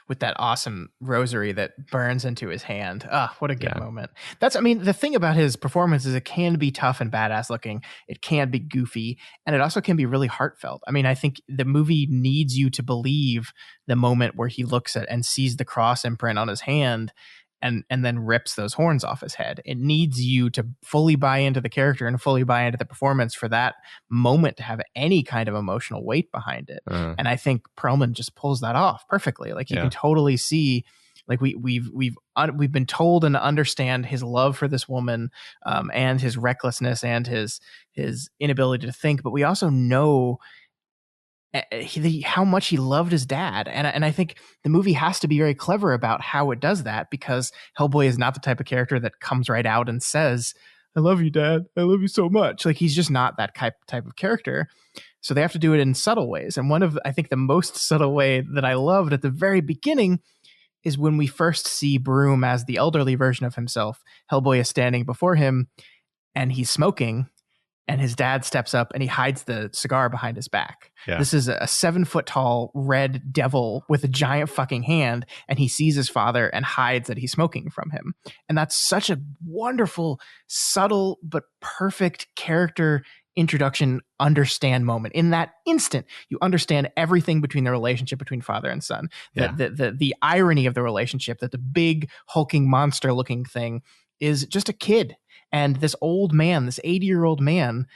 S1: With that awesome rosary that burns into his hand. What a good moment. The thing about his performance is it can be tough and badass looking. It can be goofy, and it also can be really heartfelt. I mean, I think the movie needs you to believe the moment where he looks at and sees the cross imprint on his hand and then rips those horns off his head. It needs you to fully buy into the character and fully buy into the performance for that moment to have any kind of emotional weight behind it. And I think Perlman just pulls that off perfectly. Like you can totally see, like we've been told and understand his love for this woman, and his recklessness and his inability to think, but we also know how much he loved his dad. And I think the movie has to be very clever about how it does that, because Hellboy is not the type of character that comes right out and says, I love you, Dad. I love you so much. Like, he's just not that type of character. So they have to do it in subtle ways. And one of, I think, the most subtle way that I loved at the very beginning is when we first see Broom as the elderly version of himself. Hellboy is standing before him and he's smoking, and his dad steps up and he hides the cigar behind his back. Yeah. This is a 7-foot tall red devil with a giant fucking hand, and he sees his father and hides that he's smoking from him. And that's such a wonderful, subtle, but perfect character introduction, understand moment. In that instant, you understand everything between the relationship between father and son. The irony of the relationship, that the big hulking monster looking thing is just a kid. And this old man, this 80-year-old man,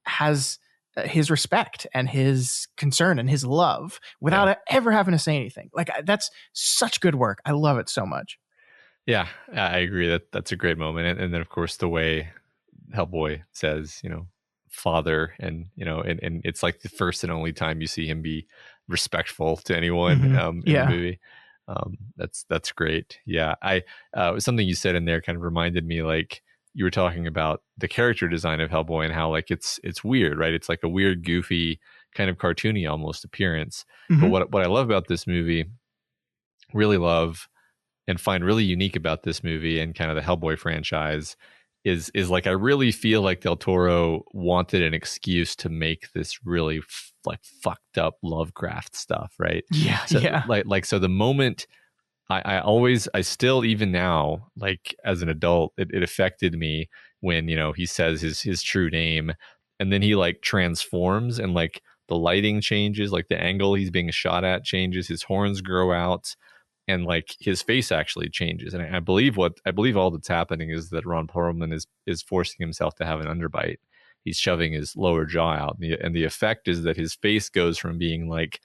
S1: has his respect and his concern and his love without ever having to say anything. Like, that's such good work. I love it so much.
S2: Yeah, I agree that's a great moment. And then, of course, the way Hellboy says, father, and and it's like the first and only time you see him be respectful to anyone in the movie. That's great. Yeah, something you said in there kind of reminded me, like, you were talking about the character design of Hellboy and how, like, it's weird, right? It's like a weird, goofy, kind of cartoony almost appearance. But what I love about this movie, really love and find really unique about this movie and kind of the Hellboy franchise is like, I really feel like Del Toro wanted an excuse to make this really like fucked up Lovecraft stuff, right?
S1: Yeah,
S2: so, so the moment I still, even now, like as an adult, it affected me when, he says his true name, and then he like transforms, and like the lighting changes, like the angle he's being shot at changes, his horns grow out, and like his face actually changes. And I believe all that's happening is that Ron Perlman is forcing himself to have an underbite. He's shoving his lower jaw out, and the effect is that his face goes from being like,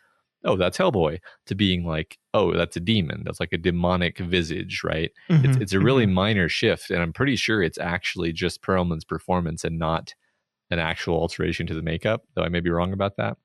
S2: oh, that's Hellboy, to being like, oh, that's a demon. That's like a demonic visage, right? It's a really minor shift, and I'm pretty sure it's actually just Perlman's performance and not an actual alteration to the makeup, though I may be wrong about that.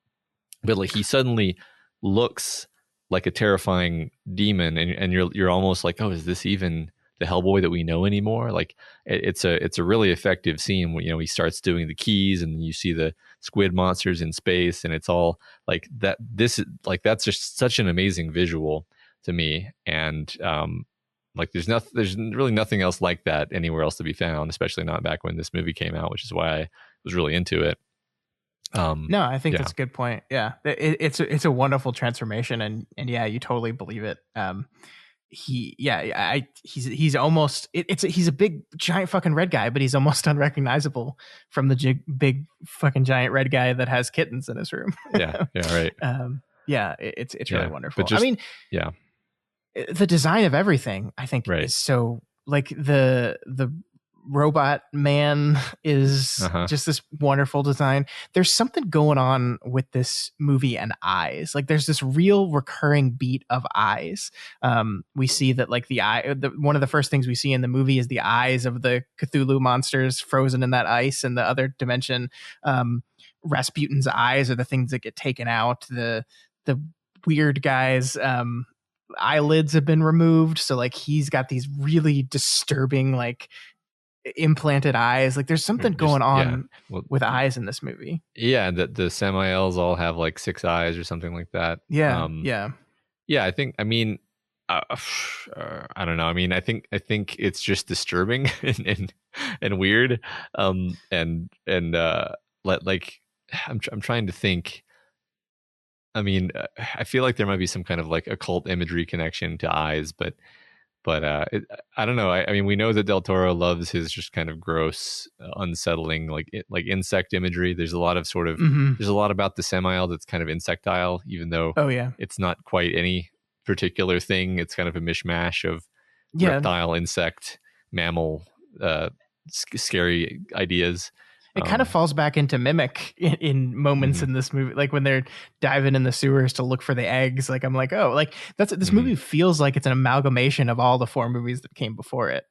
S2: But like, he suddenly looks like a terrifying demon, and you're almost like, oh, is this even the Hellboy that we know anymore? Like, it's a really effective scene when, he starts doing the keys, and you see the squid monsters in space, and it's all like that. This is like, that's just such an amazing visual to me. And like, there's really nothing else like that anywhere else to be found, especially not back when this movie came out, which is why I was really into it.
S1: No, I think that's a good point. Yeah, it's a wonderful transformation, and yeah, you totally believe it. He's almost, he's a big giant fucking red guy, but he's almost unrecognizable from the big fucking giant red guy that has kittens in his room.
S2: Yeah, right.
S1: It's really wonderful. I mean, the design of everything, I think, is so, like, the robot man is just this wonderful design. There's something going on with this movie and eyes. Like, there's this real recurring beat of eyes. We see that, like, one of the first things we see in the movie is the eyes of the Cthulhu monsters frozen in that ice in the other dimension. Rasputin's eyes are the things that get taken out. The weird guy's eyelids have been removed, so like he's got these really disturbing, like, implanted eyes. Like, there's something going on with eyes in this movie.
S2: Yeah, the Samaels all have like 6 eyes or something like that.
S1: Yeah.
S2: I think, I mean, I don't know. I mean, I think it's just disturbing and weird. Like, I'm trying to think. I mean, I feel like there might be some kind of like occult imagery connection to eyes, but I don't know. I mean, we know that Del Toro loves his just kind of gross, unsettling, like insect imagery. There's a lot of sort of there's a lot about the Samael that's kind of insectile, even though it's not quite any particular thing. It's kind of a mishmash of
S1: Yeah.
S2: reptile, insect, mammal, scary ideas.
S1: It kind of falls back into Mimic in moments in this movie, like when they're diving in the sewers to look for the eggs. Like I'm like, oh, like this movie feels like it's an amalgamation of all the 4 movies that came before it.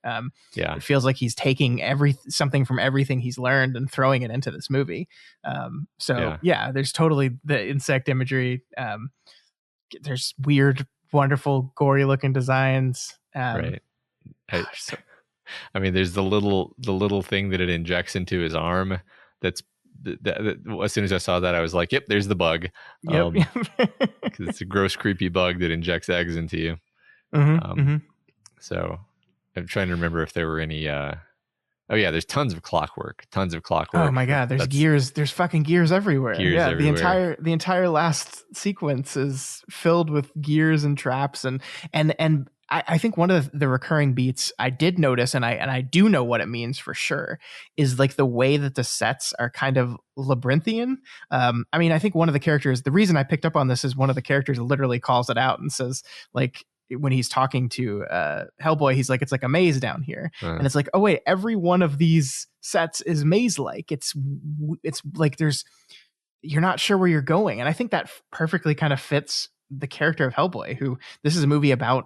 S2: Yeah,
S1: it feels like he's taking something from everything he's learned and throwing it into this movie. So yeah, there's totally the insect imagery. There's weird, wonderful, gory looking designs.
S2: right.
S1: So
S2: I mean, there's the little thing that it injects into his arm. That's as soon as I saw that, I was like, "Yep, there's the bug."
S1: Yep.
S2: Because it's a gross, creepy bug that injects eggs into you. So I'm trying to remember if there were any. Oh yeah, there's tons of clockwork.
S1: Oh my god, there's gears. There's fucking gears everywhere.
S2: Everywhere.
S1: The entire last sequence is filled with gears and traps and I think one of the recurring beats I did notice, and I do know what it means for sure, is like the way that the sets are kind of labyrinthian. I mean, I think one of the characters, the reason I picked up on this is one of the characters literally calls it out and says, like, when he's talking to Hellboy, he's like, it's like a maze down here. And it's like, oh wait, every one of these sets is maze-like. It's like you're not sure where you're going. And I think that perfectly kind of fits the character of Hellboy, who this is a movie about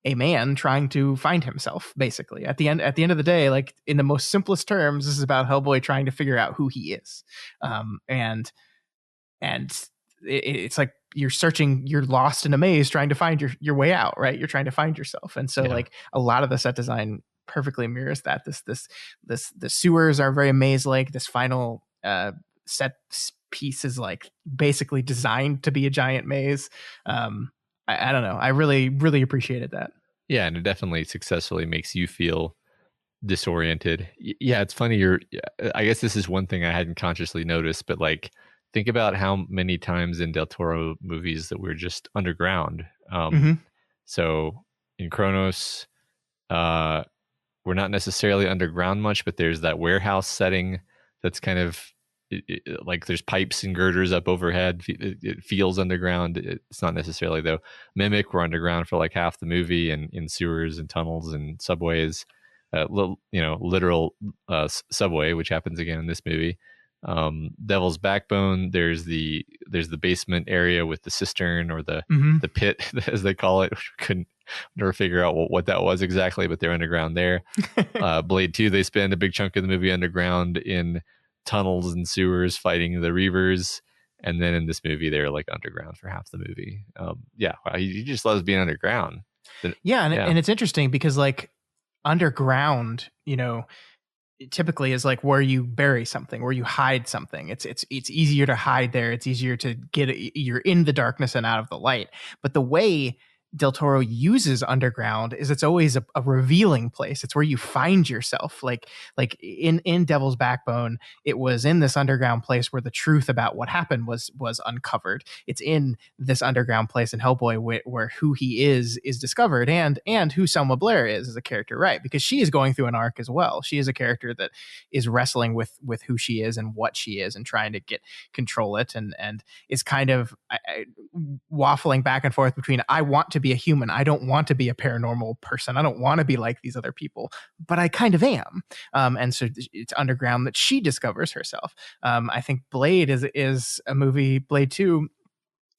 S1: a man trying to find himself, basically. At the end of the day, like in the most simplest terms, this is about Hellboy trying to figure out who he is. And it's like you're lost in a maze trying to find your way out, right? You're trying to find yourself. And so like a lot of the set design perfectly mirrors that. The sewers are very maze-like. This final set piece is like basically designed to be a giant maze. I don't know. I really, really appreciated that.
S2: Yeah, and it definitely successfully makes you feel disoriented. Yeah, it's funny. I guess this is one thing I hadn't consciously noticed, but like, think about how many times in Del Toro movies that we're just underground. So in Kronos, we're not necessarily underground much, but there's that warehouse setting that's kind of like there's pipes and girders up overhead. It feels underground. It's not necessarily though. Mimic, we're underground for like half the movie, and in sewers and tunnels and subways, literal subway, which happens again in this movie. Devil's Backbone, there's the basement area with the cistern or the pit as they call it. Couldn't never figure out what that was exactly, but they're underground there. Blade 2, they spend a big chunk of the movie underground in tunnels and sewers fighting the Reavers, and then in this movie they're like underground for half the movie. He just loves being underground.
S1: And it's interesting because like underground, typically is like where you bury something, where you hide something. It's easier to hide there. It's easier to you're in the darkness and out of the light. But the way Del Toro uses underground is it's always a revealing place. It's where you find yourself. Like in Devil's Backbone, it was in this underground place where the truth about what happened was uncovered. It's in this underground place in Hellboy where who he is discovered, and who Selma Blair is as a character, right? Because she is going through an arc as well. She is a character that is wrestling with who she is and what she is and trying to control it, and is kind of waffling back and forth between, I want to be a human. I don't want to be a paranormal person. I don't want to be like these other people, but I kind of am. And so it's underground that she discovers herself. I think Blade is a movie. Blade 2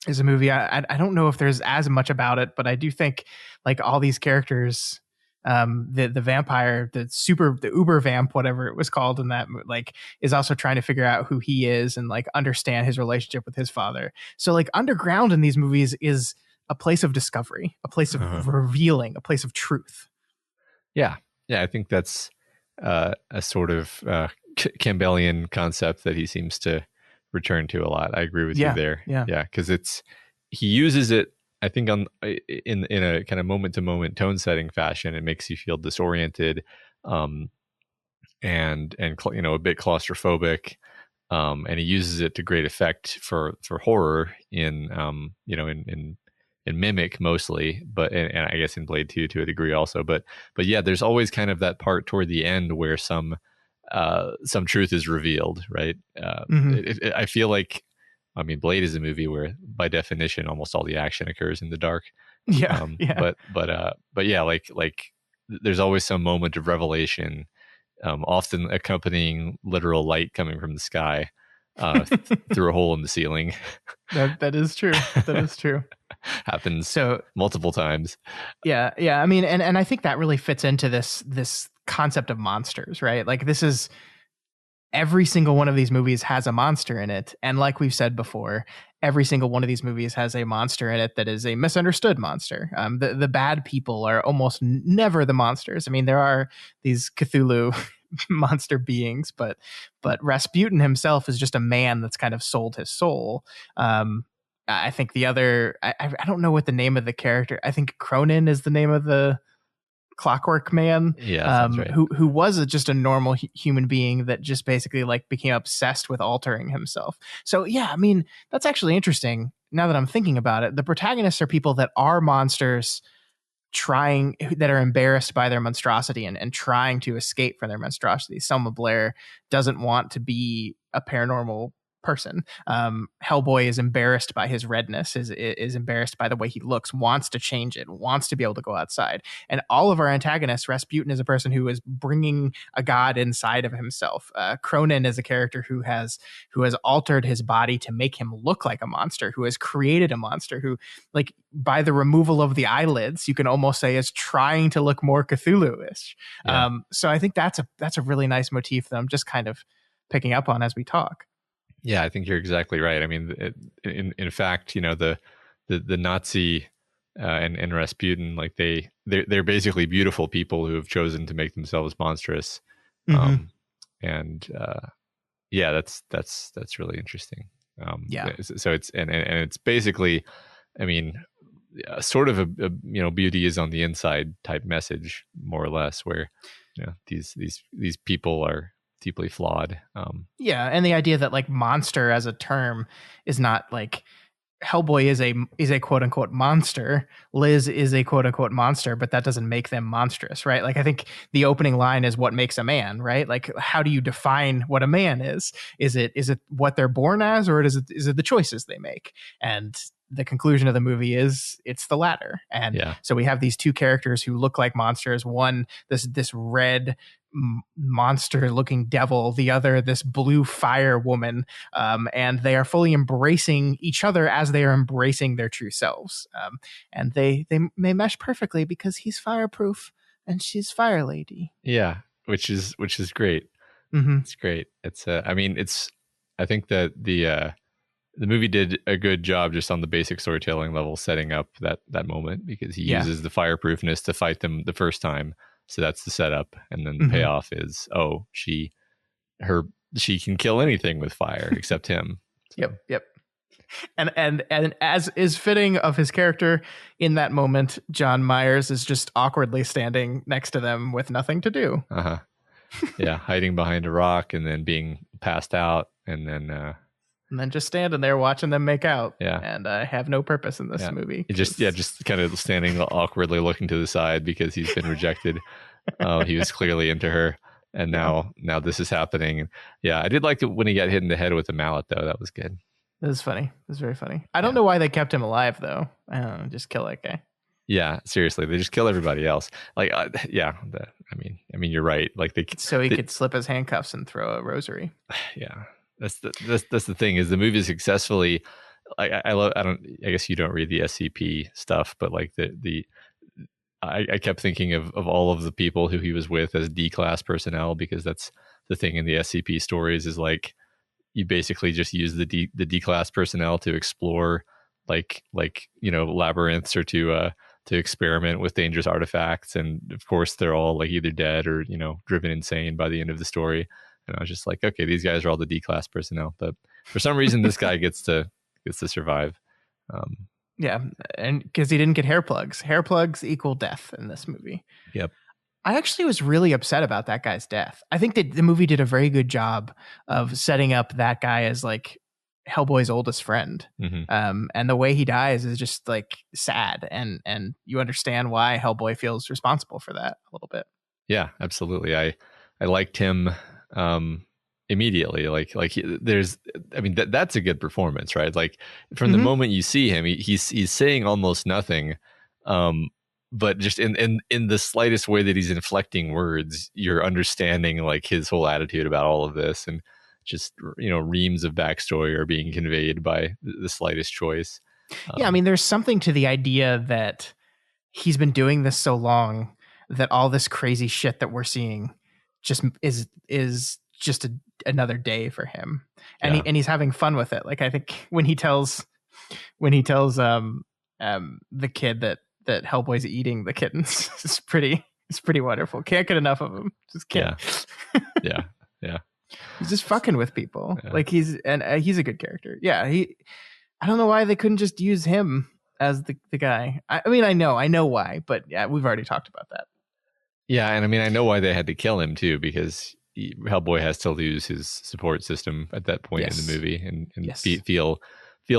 S1: is a movie. I don't know if there's as much about it, but I do think like all these characters, the vampire, the uber vamp, whatever it was called in that, like, is also trying to figure out who he is and like understand his relationship with his father. So like underground in these movies is a place of discovery, a place of revealing, a place of truth.
S2: Yeah. I think that's a sort of Campbellian concept that he seems to return to a lot. I agree with you there. Yeah, because he uses it, I think, in a kind of moment to moment tone setting fashion. It makes you feel disoriented, and a bit claustrophobic. And he uses it to great effect for horror in Mimic mostly, but and I guess in Blade 2 to a degree also. But yeah, there's always kind of that part toward the end where some truth is revealed, right? I feel like, I mean, Blade is a movie where by definition almost all the action occurs in the dark.
S1: Yeah.
S2: But yeah, like there's always some moment of revelation, often accompanying literal light coming from the sky through a hole in the ceiling.
S1: That is true. That is true.
S2: Happens
S1: So
S2: multiple times.
S1: yeah. I mean, and I think that really fits into this concept of monsters, right? Like this is every single one of these movies has a monster in it. And like we've said before, every single one of these movies has a monster in it that is a misunderstood monster. The bad people are almost never the monsters. I mean, there are these Cthulhu monster beings, but Rasputin himself is just a man that's kind of sold his soul. I think the other, I don't know what the name of the character, I think Cronin is the name of the Clockwork Man,
S2: sounds right.
S1: who was just a normal human being that just basically like became obsessed with altering himself. So yeah, I mean, that's actually interesting. Now that I'm thinking about it, the protagonists are people that are monsters that are embarrassed by their monstrosity and trying to escape from their monstrosity. Selma Blair doesn't want to be a paranormal person. Hellboy is embarrassed by his redness, is embarrassed by the way he looks, wants to change it, wants to be able to go outside. And all of our antagonists, Rasputin is a person who is bringing a god inside of himself. Cronin is a character who has altered his body to make him look like a monster, who has created a monster, who, like, by the removal of the eyelids, you can almost say is trying to look more Cthulhu-ish.
S2: Yeah.
S1: So I think that's a really nice motif that I'm just kind of picking up on as we talk.
S2: Yeah, I think you're exactly right. I mean, in fact, you know, the Nazi and Rasputin, like they're basically beautiful people who have chosen to make themselves monstrous.
S1: Mm-hmm.
S2: Yeah, that's really interesting.
S1: Yeah.
S2: So it's and it's basically, I mean, sort of a you know, beauty is on the inside type message, more or less, where, you know, these people are deeply flawed.
S1: Yeah, and the idea that like monster as a term is not like Hellboy is a quote unquote monster. Liz is a quote unquote monster, but that doesn't make them monstrous, right? Like I think the opening line is what makes a man, right? Like how do you define what a man is? Is it what they're born as, or is it the choices they make? And the conclusion of the movie is it's the latter. And so we have these two characters who look like monsters. One, this red monster looking devil, the other this blue fire woman, and they are fully embracing each other as they are embracing their true selves, and they mesh perfectly because he's fireproof and she's fire lady.
S2: Yeah, which is great.
S1: Mm-hmm.
S2: It's great. It's I mean, I think that the movie did a good job just on the basic storytelling level, setting up that moment, because he uses the fireproofness to fight them the first time. So that's the setup. And then the payoff is, she can kill anything with fire except him. So.
S1: Yep. And as is fitting of his character in that moment, John Myers is just awkwardly standing next to them with nothing to do.
S2: Uh-huh. Yeah, hiding behind a rock and then being passed out and then
S1: just standing there watching them make out.
S2: Yeah.
S1: And I have no purpose in this movie.
S2: Just kind of standing awkwardly looking to the side because he's been rejected. He was clearly into her. And now this is happening. Yeah, I did like it when he got hit in the head with a mallet, though. That was good.
S1: It was funny. It was very funny. I don't know why they kept him alive, though. I don't know, just kill that guy.
S2: Yeah, seriously, they just kill everybody else. Like, I mean, you're right. Like he
S1: could slip his handcuffs and throw a rosary.
S2: Yeah. That's the thing, is the movie successfully, I guess you don't read the SCP stuff, but like I kept thinking of all of the people who he was with as D-class personnel, because that's the thing in the SCP stories, is like you basically just use the D-class personnel to explore like you know, labyrinths, or to experiment with dangerous artifacts, and of course they're all like either dead or, you know, driven insane by the end of the story. And I was just like, okay, these guys are all the D-class personnel, but for some reason this guy gets to survive.
S1: Yeah, and because he didn't get hair plugs. Hair plugs equal death in this movie.
S2: Yep.
S1: I actually was really upset about that guy's death. I think that the movie did a very good job of setting up that guy as like Hellboy's oldest friend.
S2: Mm-hmm.
S1: And the way he dies is just like sad, and you understand why Hellboy feels responsible for that a little bit.
S2: Yeah, absolutely. I liked him immediately. That's a good performance, right? Like from the moment you see him, he's saying almost nothing, but just in the slightest way that he's inflecting words, you're understanding like his whole attitude about all of this, and just reams of backstory are being conveyed by the slightest choice.
S1: Yeah, I mean, there's something to the idea that he's been doing this so long that all this crazy shit that we're seeing just is just another day for him, and he's having fun with it. Like, I think when he tells the kid that Hellboy's eating the kittens, it's pretty wonderful. Can't get enough of him. Just can't.
S2: Yeah.
S1: He's just fucking with people.
S2: Yeah.
S1: Like, he's a good character. Yeah, I don't know why they couldn't just use him as the guy. I mean, I know why, but yeah, we've already talked about that.
S2: Yeah, and I mean, I know why they had to kill him too, because Hellboy has to lose his support system at that point in the movie, and feel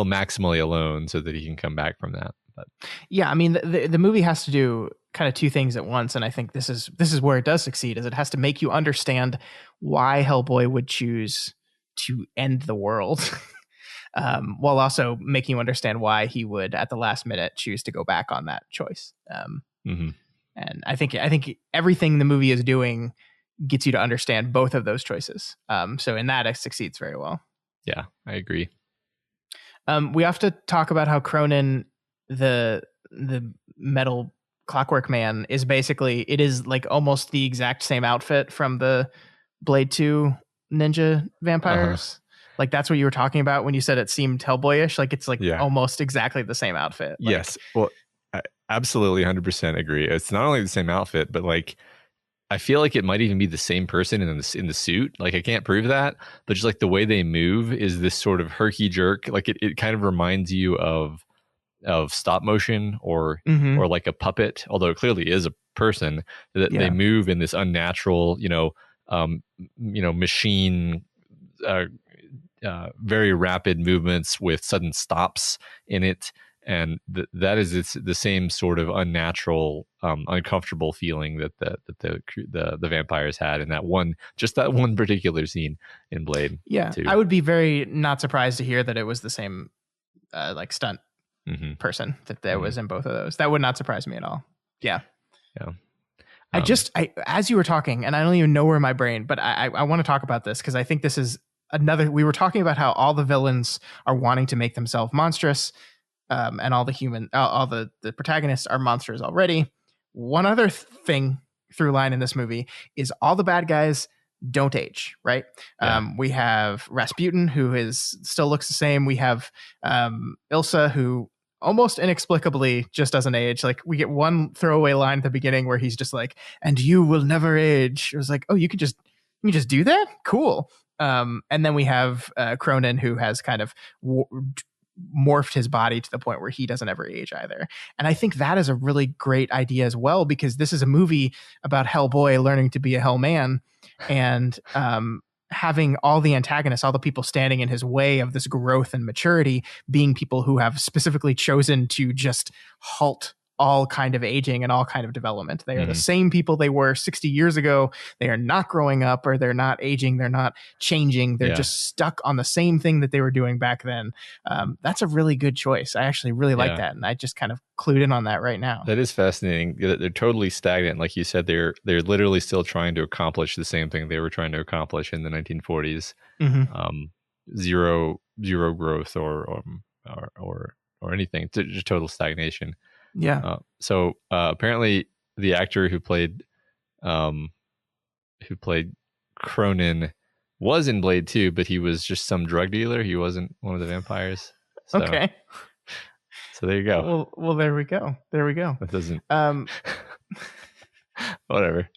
S2: maximally alone so that he can come back from that. But
S1: yeah, I mean, the movie has to do kind of two things at once, and I think this is where it does succeed. Is it has to make you understand why Hellboy would choose to end the world. While also making you understand why he would, at the last minute, choose to go back on that choice. And I think everything the movie is doing gets you to understand both of those choices. So in that, it succeeds very well.
S2: Yeah, I agree.
S1: We have to talk about how Cronin, the metal Clockwork Man, is basically, it is like almost the exact same outfit from the Blade 2 ninja vampires. Like, that's what you were talking about when you said it seemed Hellboyish. Like, it's like almost exactly the same outfit. Like,
S2: yes. Well, I absolutely 100% agree. It's not only the same outfit, but like, I feel like it might even be the same person in the suit. Like, I can't prove that, but just like the way they move is this sort of herky jerk. Like, it kind of reminds you of stop motion or like a puppet, although it clearly is a person. That they move in this unnatural, machine, very rapid movements with sudden stops in it, and that is the same sort of unnatural, uncomfortable feeling that the vampires had in that one particular scene in Blade.
S1: Yeah,
S2: 2.
S1: I would be very not surprised to hear that it was the same like stunt person that was in both of those. That would not surprise me at all. Yeah. I as you were talking, and I don't even know where in my brain, but I want to talk about this because I think this is another. We were talking about how all the villains are wanting to make themselves monstrous, and all the protagonists are monsters already. One other through line in this movie is all the bad guys don't age, right? We have Rasputin, who still looks the same. We have Ilsa, who almost inexplicably just doesn't age. Like, we get one throwaway line at the beginning where he's just like, "And you will never age." It was like, oh, you just do that? Cool. And then we have Cronin, who has kind of morphed his body to the point where he doesn't ever age either. And I think that is a really great idea as well, because this is a movie about Hellboy learning to be a Hellman, and having all the antagonists, all the people standing in his way of this growth and maturity, being people who have specifically chosen to just halt all kind of aging and all kind of development. They are the same people they were 60 years ago. They are not growing up, or they're not aging. They're not changing. They're just stuck on the same thing that they were doing back then. That's a really good choice. I actually really like that. And I just kind of clued in on that right now.
S2: That is fascinating. They're totally stagnant. Like you said, they're literally still trying to accomplish the same thing they were trying to accomplish in the 1940s. Zero growth or anything. Just total stagnation.
S1: Yeah.
S2: So apparently the actor who played Cronin was in Blade 2, but he was just some drug dealer. He wasn't one of the vampires. So,
S1: okay.
S2: So there you go.
S1: Well, there we go.
S2: That doesn't. Whatever.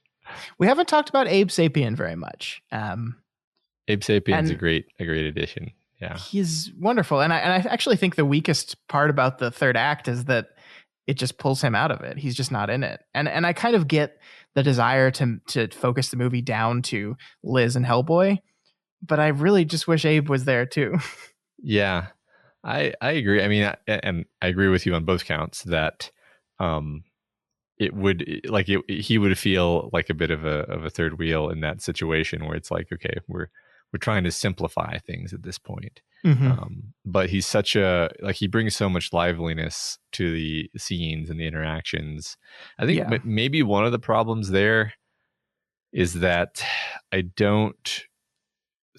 S1: We haven't talked about Abe Sapien very much.
S2: Abe Sapien's a great addition. Yeah,
S1: he's wonderful, and I actually think the weakest part about the third act is that it just pulls him out of it. He's just not in it. And I kind of get the desire to focus the movie down to Liz and Hellboy, but I really just wish Abe was there too.
S2: Yeah, I agree. I mean, and I agree with you on both counts that it would he would feel like a bit of a third wheel in that situation where it's like, okay, we're we're trying to simplify things at this point.
S1: Mm-hmm.
S2: But he's such he brings so much liveliness to the scenes and the interactions. I think maybe one of the problems there is that I don't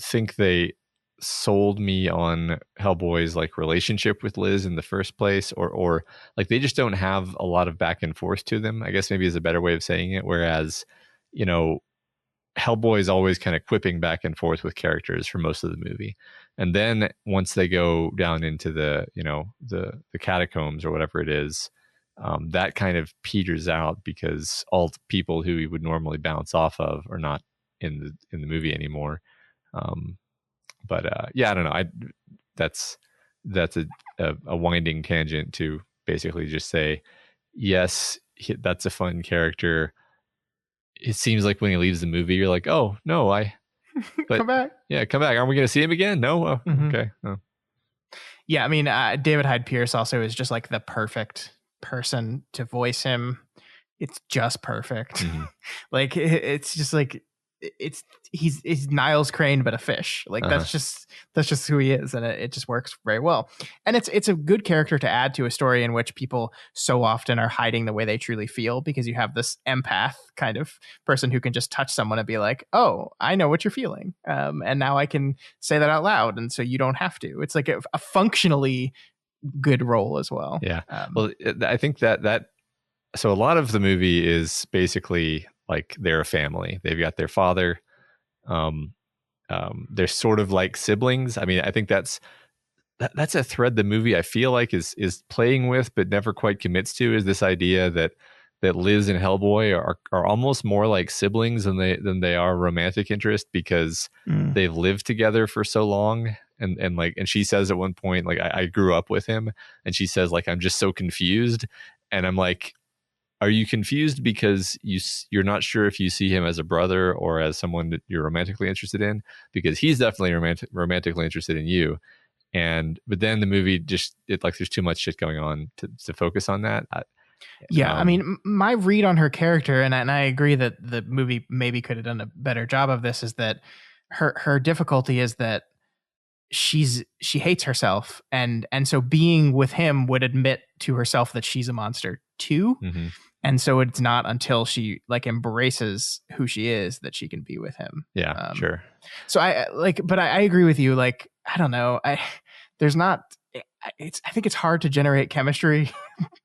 S2: think they sold me on Hellboy's like relationship with Liz in the first place, or like they just don't have a lot of back and forth to them, I guess maybe is a better way of saying it. Whereas, you know, Hellboy is always kind of quipping back and forth with characters for most of the movie. And then once they go down into the, you know, the catacombs or whatever it is, that kind of peters out because all the people who he would normally bounce off of are not in the movie anymore. Yeah, I don't know. That's a winding tangent to basically just say, yes, that's a fun character. It seems like when he leaves the movie, you're like, oh no, but
S1: come back.
S2: Yeah, come back. Aren't we going to see him again? No. Oh, okay. Oh.
S1: Yeah, I mean, David Hyde Pierce also is just like the perfect person to voice him. It's just perfect. Mm-hmm. Like it's just like he's Niles Crane but a fish. Like that's just who he is, and it just works very well. And it's a good character to add to a story in which people so often are hiding the way they truly feel, because you have this empath kind of person who can just touch someone and be like, "Oh, I know what you're feeling," and now I can say that out loud, and so you don't have to. It's like a functionally good role as well.
S2: Yeah. Well, I think that so a lot of the movie is basically like they're a family. They've got their father. They're sort of like siblings. I mean, I think that's a thread the movie I feel like is playing with, but never quite commits to, is this idea that Liz and Hellboy are almost more like siblings than they are romantic interest, because they've lived together for so long. And she says at one point, like, I grew up with him, and she says, like, I'm just so confused. And I'm like, are you confused because you're not sure if you see him as a brother or as someone that you're romantically interested in? Because he's definitely romantically interested in you. But then the movie just, there's too much shit going on to focus on that.
S1: I mean, my read on her character, and I agree that the movie maybe could have done a better job of this, is that her difficulty is that she hates herself, and so being with him would admit to herself that she's a monster too. Mm-hmm. And so it's not until she like embraces who she is that she can be with him.
S2: Yeah, sure.
S1: So I agree with you. Like, I don't know. I think it's hard to generate chemistry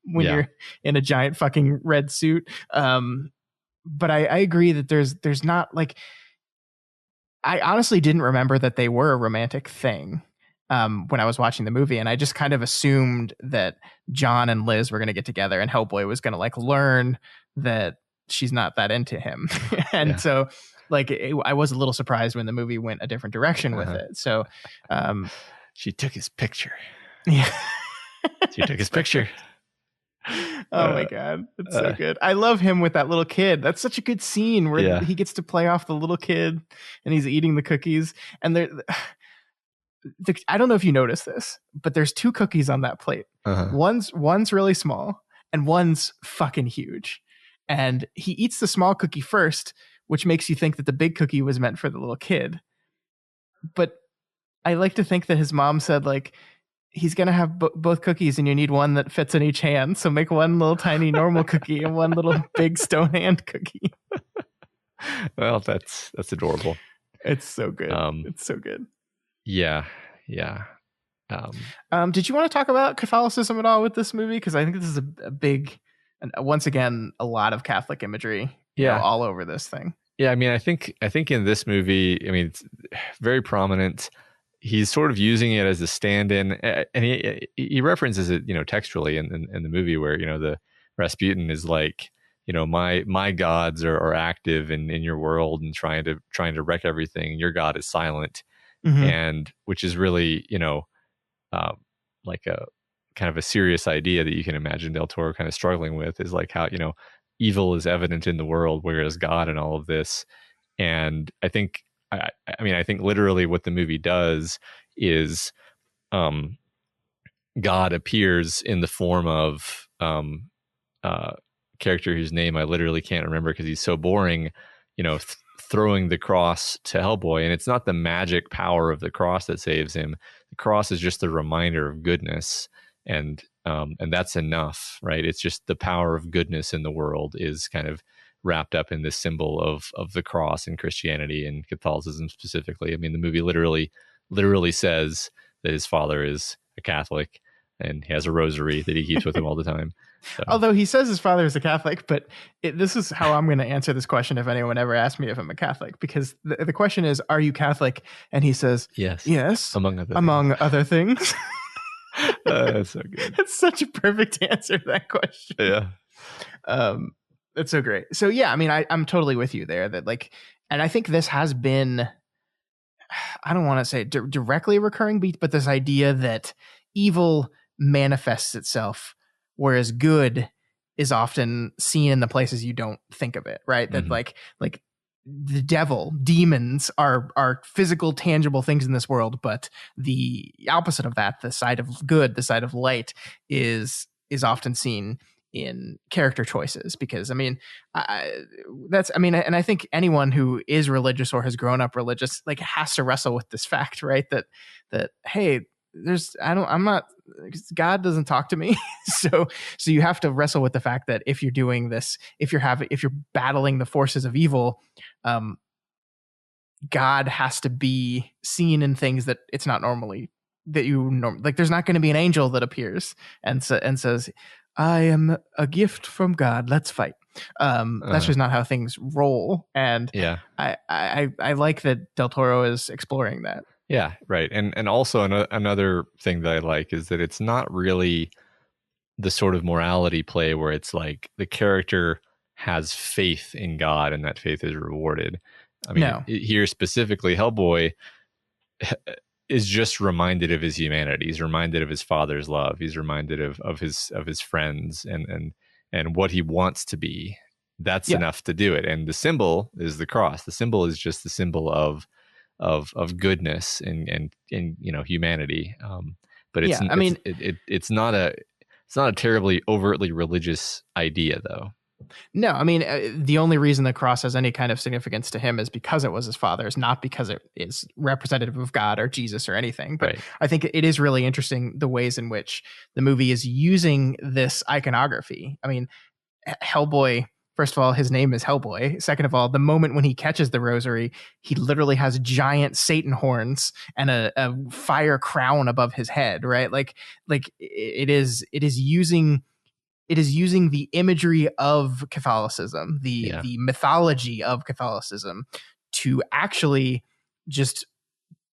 S1: when you're in a giant fucking red suit. But I agree that there's not, like, I honestly didn't remember that they were a romantic thing when I was watching the movie, and I just kind of assumed that John and Liz were going to get together, and Hellboy was going to like learn that she's not that into him. And so like I was a little surprised when the movie went a different direction with it. So
S2: she took his picture.
S1: Yeah.
S2: She took his picture.
S1: Oh my God. It's so good. I love him with that little kid. That's such a good scene where he gets to play off the little kid and he's eating the cookies. And I don't know if you noticed this, but there's 2 cookies on that plate. One's really small and one's fucking huge. And he eats the small cookie first, which makes you think that the big cookie was meant for the little kid. But I like to think that his mom said, like, he's going to have both cookies and you need one that fits in each hand. So make one little tiny normal cookie and one little big stone hand cookie.
S2: Well, that's adorable.
S1: It's so good. It's so good.
S2: Yeah.
S1: Did you want to talk about Catholicism at all with this movie? Because I think this is a big, and once again, a lot of Catholic imagery all over this thing.
S2: Yeah, I mean, I think in this movie, I mean, it's very prominent. He's sort of using it as a stand-in, and he references it, textually in the movie, where the Rasputin is like, my gods are active in your world and trying to wreck everything. Your God is silent. Mm-hmm. And which is really, like a kind of a serious idea that you can imagine Del Toro kind of struggling with, is like how, evil is evident in the world, whereas God and all of this. And I think, I think literally what the movie does is God appears in the form of character whose name I literally can't remember because he's so boring, throwing the cross to Hellboy, and it's not the magic power of the cross that saves him. The cross is just a reminder of goodness, and that's enough, right? It's just the power of goodness in the world is kind of wrapped up in this symbol of the cross in Christianity and Catholicism specifically. I mean, the movie literally says that his father is a Catholic and he has a rosary that he keeps with him all the time. So.
S1: Although he says his father is a Catholic, but this is how I'm going to answer this question if anyone ever asks me if I'm a Catholic, because the question is, are you Catholic? And he says, yes, among other things.
S2: That's so good.
S1: That's such a perfect answer to that question.
S2: Yeah.
S1: That's so great. So yeah, I mean, I'm totally with you there that like, and I think this has been, I don't want to say directly recurring, but this idea that evil manifests itself, whereas good is often seen in the places you don't think of it, right? That like the devil, demons are physical, tangible things in this world, but the opposite of that, the side of good, the side of light, is often seen in character choices. Because I mean, and I think anyone who is religious or has grown up religious like has to wrestle with this fact, right? That hey, God doesn't talk to me. so you have to wrestle with the fact that if you're doing this, if you're battling the forces of evil, God has to be seen in things that it's not normally that like. There's not going to be an angel that appears and says, I am a gift from God, let's fight. That's just not how things roll. And
S2: yeah,
S1: I like that Del Toro is exploring that.
S2: Yeah, right. And also another thing that I like is that it's not really the sort of morality play where it's like the character has faith in God and that faith is rewarded. I mean, here specifically, Hellboy is just reminded of his humanity. He's reminded of his father's love. He's reminded of his friends and what he wants to be. That's enough to do it. And the symbol is the cross. The symbol is just the symbol of goodness and humanity. But it's not a terribly overtly religious idea though.
S1: No, I mean, the only reason the cross has any kind of significance to him is because it was his father's, not because it is representative of God or Jesus or anything. But right. I think it is really interesting the ways in which the movie is using this iconography. I mean, Hellboy, first of all, his name is Hellboy. Second of all, the moment when he catches the rosary, he literally has giant Satan horns and a fire crown above his head, right? Like it is using the imagery of Catholicism, the mythology of Catholicism, to actually just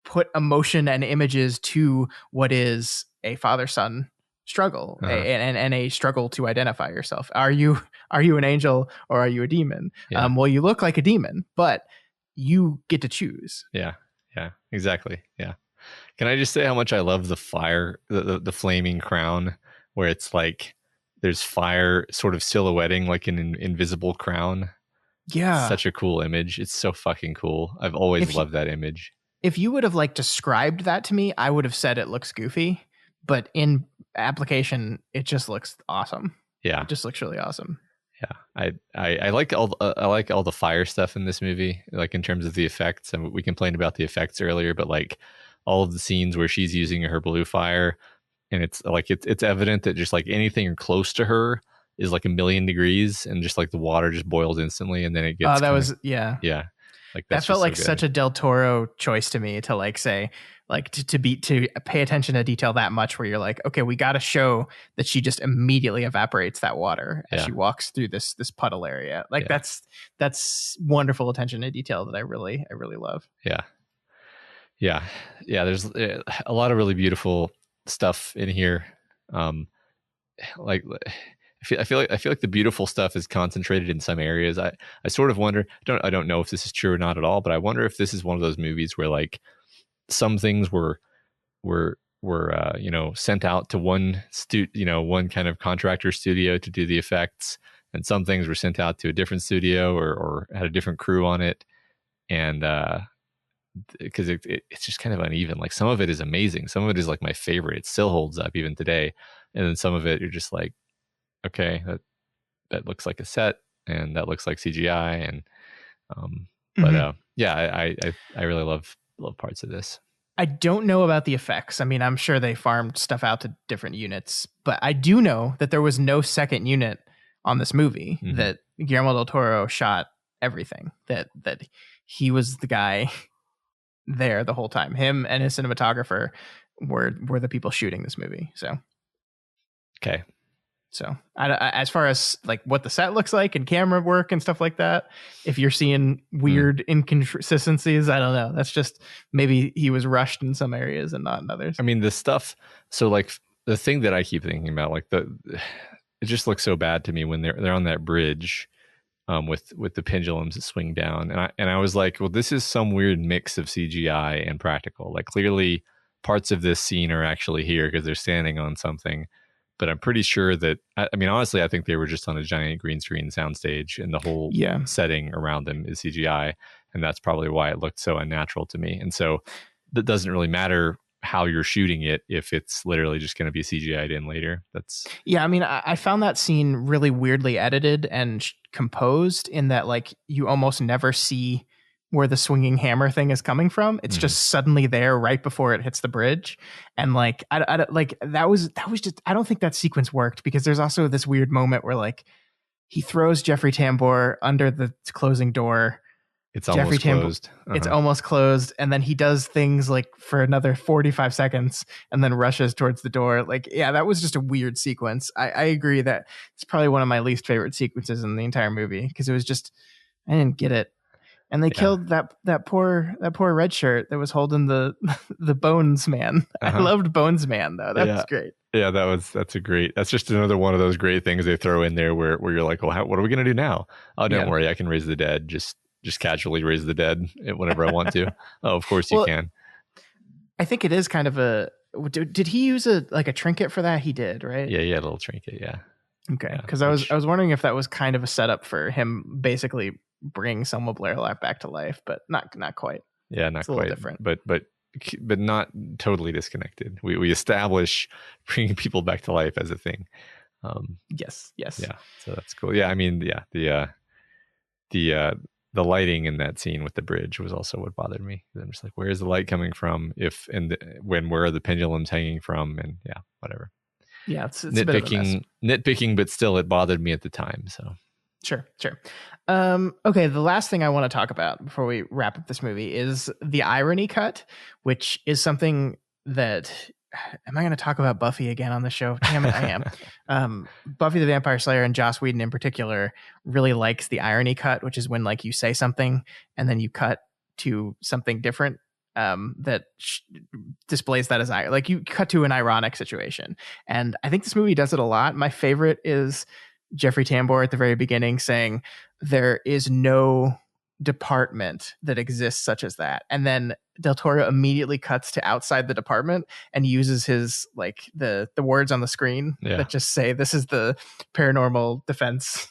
S1: put emotion and images to what is a father-son struggle and a struggle to identify yourself. Are you an angel or are you a demon?
S2: Yeah.
S1: Well, you look like a demon, but you get to choose.
S2: Yeah, exactly. Yeah. Can I just say how much I love the fire, the flaming crown, where it's like there's fire sort of silhouetting like an invisible crown.
S1: Yeah.
S2: Such a cool image. It's so fucking cool. I've always loved that image.
S1: If you would have like described that to me, I would have said it looks goofy, but in application, it just looks awesome.
S2: Yeah.
S1: It just looks really awesome.
S2: Yeah. I like all the fire stuff in this movie, like in terms of the effects. And we complained about the effects earlier, but like all of the scenes where she's using her blue fire, and it's like it's evident that just like anything close to her is like 1,000,000 degrees, and just like the water just boils instantly, and then it gets. Yeah. Like
S1: that felt like such a Del Toro choice to me, to like say like to pay attention to detail that much, where you're like, okay, we got to show that she just immediately evaporates that water as she walks through this puddle area. Like that's wonderful attention to detail that I really love.
S2: Yeah. There's a lot of really beautiful stuff in here. Like I feel like the beautiful stuff is concentrated in some areas. I sort of wonder. I don't know if this is true or not at all, but I wonder if this is one of those movies where like some things were sent out to one kind of contractor studio to do the effects, and some things were sent out to a different studio or had a different crew on it, and because it's just kind of uneven. Like some of it is amazing, some of it is like my favorite. It still holds up even today, and then some of it you're just like, okay, that looks like a set, and that looks like CGI, and But
S1: Mhm.
S2: I really love parts of this.
S1: I don't know about the effects. I mean, I'm sure they farmed stuff out to different units, but I do know that there was no second unit on this movie,
S2: Mhm.
S1: that Guillermo del Toro shot everything, that he was the guy there the whole time. Him and his cinematographer were the people shooting this movie.
S2: Okay.
S1: So as far as like what the set looks like and camera work and stuff like that, if you're seeing weird inconsistencies, I don't know. That's just maybe he was rushed in some areas and not in others.
S2: I mean, the stuff. So like the thing that I keep thinking about, like it just looks so bad to me when they're on that bridge, with the pendulums that swing down, and I was like, well, this is some weird mix of CGI and practical. Like clearly, parts of this scene are actually here because they're standing on something. But I'm pretty sure that, I mean, honestly, I think they were just on a giant green screen soundstage and the whole setting around them is CGI. And that's probably why it looked so unnatural to me. And so that doesn't really matter how you're shooting it if it's literally just going to be CGI'd in later.
S1: I mean, I found that scene really weirdly edited and composed in that, like, you almost never see where the swinging hammer thing is coming from. It's just suddenly there right before it hits the bridge. And like, that was just, I don't think that sequence worked, because there's also this weird moment where like he throws Jeffrey Tambor under the closing door.
S2: It's almost closed.
S1: It's almost closed. And then he does things like for another 45 seconds and then rushes towards the door. Like, yeah, that was just a weird sequence. I agree that it's probably one of my least favorite sequences in the entire movie, because it was just, I didn't get it. And they killed that poor red shirt that was holding the Bones Man. I loved Bones Man though. That was great.
S2: Yeah, that's just another one of those great things they throw in there where you're like, well, what are we going to do now? Oh, don't worry, I can raise the dead. Just casually raise the dead whenever I want to. Oh, of course you can.
S1: I think it is kind of a. Did he use a trinket for that? He did, right?
S2: Yeah, he had a little trinket. Yeah.
S1: Okay, because I was wondering if that was kind of a setup for him basically bringing Selma Blair back to life, but not quite.
S2: Yeah, not quite.
S1: Different,
S2: but not totally disconnected. We establish bringing people back to life as a thing.
S1: Yes.
S2: Yeah, so that's cool. Yeah, I mean, the lighting in that scene with the bridge was also what bothered me. I'm just like, where is the light coming from? Where are the pendulums hanging from? And yeah, whatever.
S1: Yeah, it's
S2: nitpicking, but still, it bothered me at the time. So
S1: sure. Okay, the last thing I want to talk about before we wrap up this movie is the irony cut, which is something that. Am I going to talk about Buffy again on the show? Damn it, I am. Buffy the Vampire Slayer and Joss Whedon in particular really likes the irony cut, which is when like you say something and then you cut to something different that displays that as like you cut to an ironic situation. And I think this movie does it a lot. My favorite is Jeffrey Tambor at the very beginning saying there is no department that exists such as that, and then Del Toro immediately cuts to outside the department and uses his like the words on the screen that just say this is the paranormal defense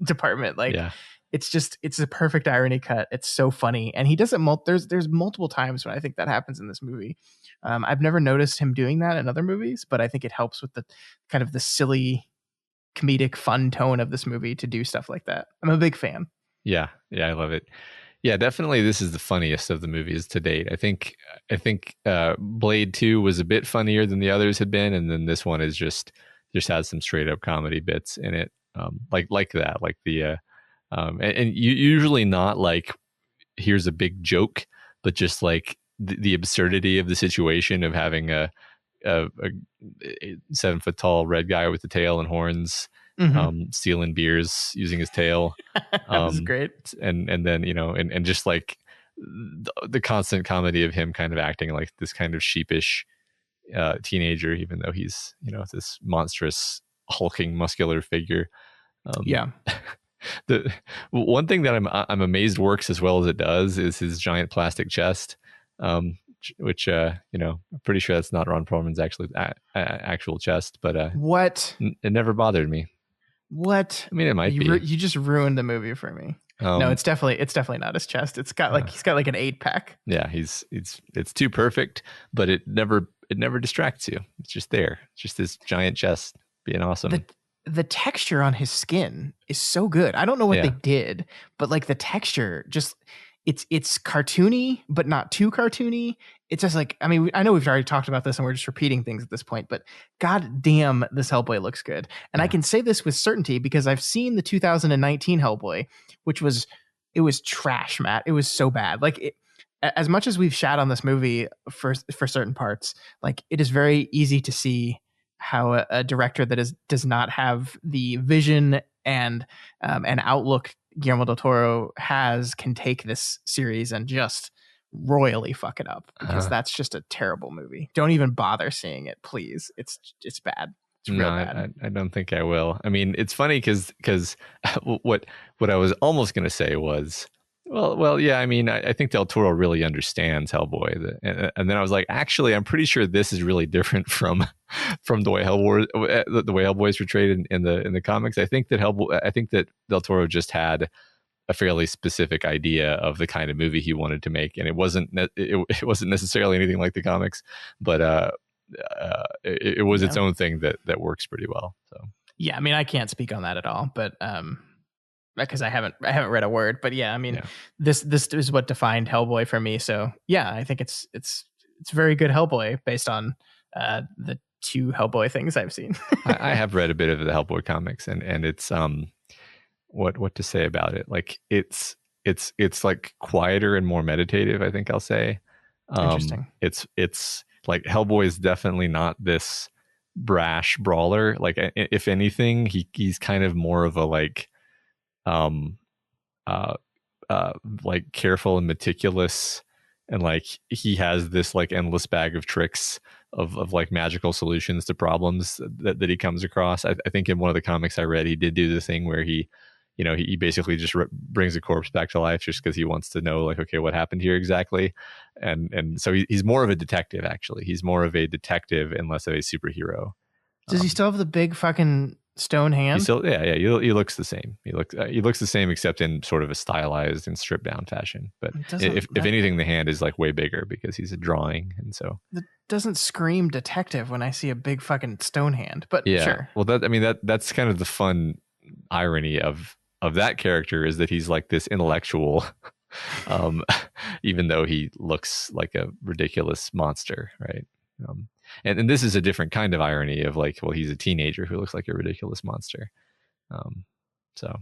S1: department. Like it's a perfect irony cut. It's so funny, and he does it there's multiple times when I think that happens in this movie. I've never noticed him doing that in other movies, but I think it helps with the kind of the silly comedic fun tone of this movie to do stuff like that. I'm a big fan.
S2: Yeah, I love it. Yeah, definitely. This is the funniest of the movies to date. I think Blade 2 was a bit funnier than the others had been, and then this one is just has some straight up comedy bits in it, like that, like the and usually not like here's a big joke, but just like the absurdity of the situation of having a 7 foot tall red guy with the tail and horns. Stealing beers using his tail.
S1: That was great.
S2: And then, and just like the constant comedy of him kind of acting like this kind of sheepish teenager, even though he's, this monstrous hulking muscular figure. The one thing that I'm amazed works as well as it does is his giant plastic chest. Which I'm pretty sure that's not Ron Perlman's actual chest, but
S1: what?
S2: It never bothered me.
S1: What?
S2: I mean, it might be.
S1: You just ruined the movie for me. No, it's definitely not his chest. It's got he's got like an 8-pack.
S2: Yeah, it's too perfect, but it never distracts you. It's just there. It's just this giant chest being awesome.
S1: The texture on his skin is so good. I don't know what they did, but like the texture just it's cartoony, but not too cartoony. It's just like, I mean, I know we've already talked about this and we're just repeating things at this point, but god damn, this Hellboy looks good. And I can say this with certainty because I've seen the 2019 Hellboy, which was, it was trash, Matt. It was so bad. Like, as much as we've shat on this movie for certain parts, like, it is very easy to see how a director that does not have the vision and an outlook Guillermo del Toro has can take this series and just royally fuck it up, because that's just a terrible movie. Don't even bother seeing it, please. It's bad. It's real bad.
S2: I don't think I will. I mean, it's funny because what I was almost going to say was, well, yeah. I mean, I think Del Toro really understands Hellboy, and then I was like, actually, I'm pretty sure this is really different from the way Hellboy is portrayed in the comics. I think that Del Toro just had a fairly specific idea of the kind of movie he wanted to make, and it wasn't necessarily anything like the comics, but it was its own thing that works pretty well. So
S1: yeah, I mean, I can't speak on that at all, but because I haven't read a word, but yeah, I mean, this is what defined Hellboy for me. So yeah, I think it's very good Hellboy based on the 2 Hellboy things I've seen.
S2: I have read a bit of the Hellboy comics, and it's what to say about it? Like, it's like quieter and more meditative, I think I'll say.
S1: Interesting.
S2: It's like Hellboy is definitely not this brash brawler. Like, if anything, he's kind of more of a like careful and meticulous, and like he has this like endless bag of tricks of like magical solutions to problems that he comes across. I think in one of the comics I read, he did do the thing where he basically just brings a corpse back to life just because he wants to know, like, okay, what happened here exactly. And so he's more of a detective, actually. He's more of a detective and less of a superhero.
S1: Does he still have the big fucking stone hand?
S2: He looks the same. He looks the same, except in sort of a stylized and stripped down fashion. But if anything, the hand is like way bigger because he's a drawing. And so
S1: it doesn't scream detective when I see a big fucking stone hand, but yeah. Sure.
S2: Well, that's kind of the fun irony of that character, is that he's like this intellectual, even though he looks like a ridiculous monster, right? And this is a different kind of irony of like, well, he's a teenager who looks like a ridiculous monster. So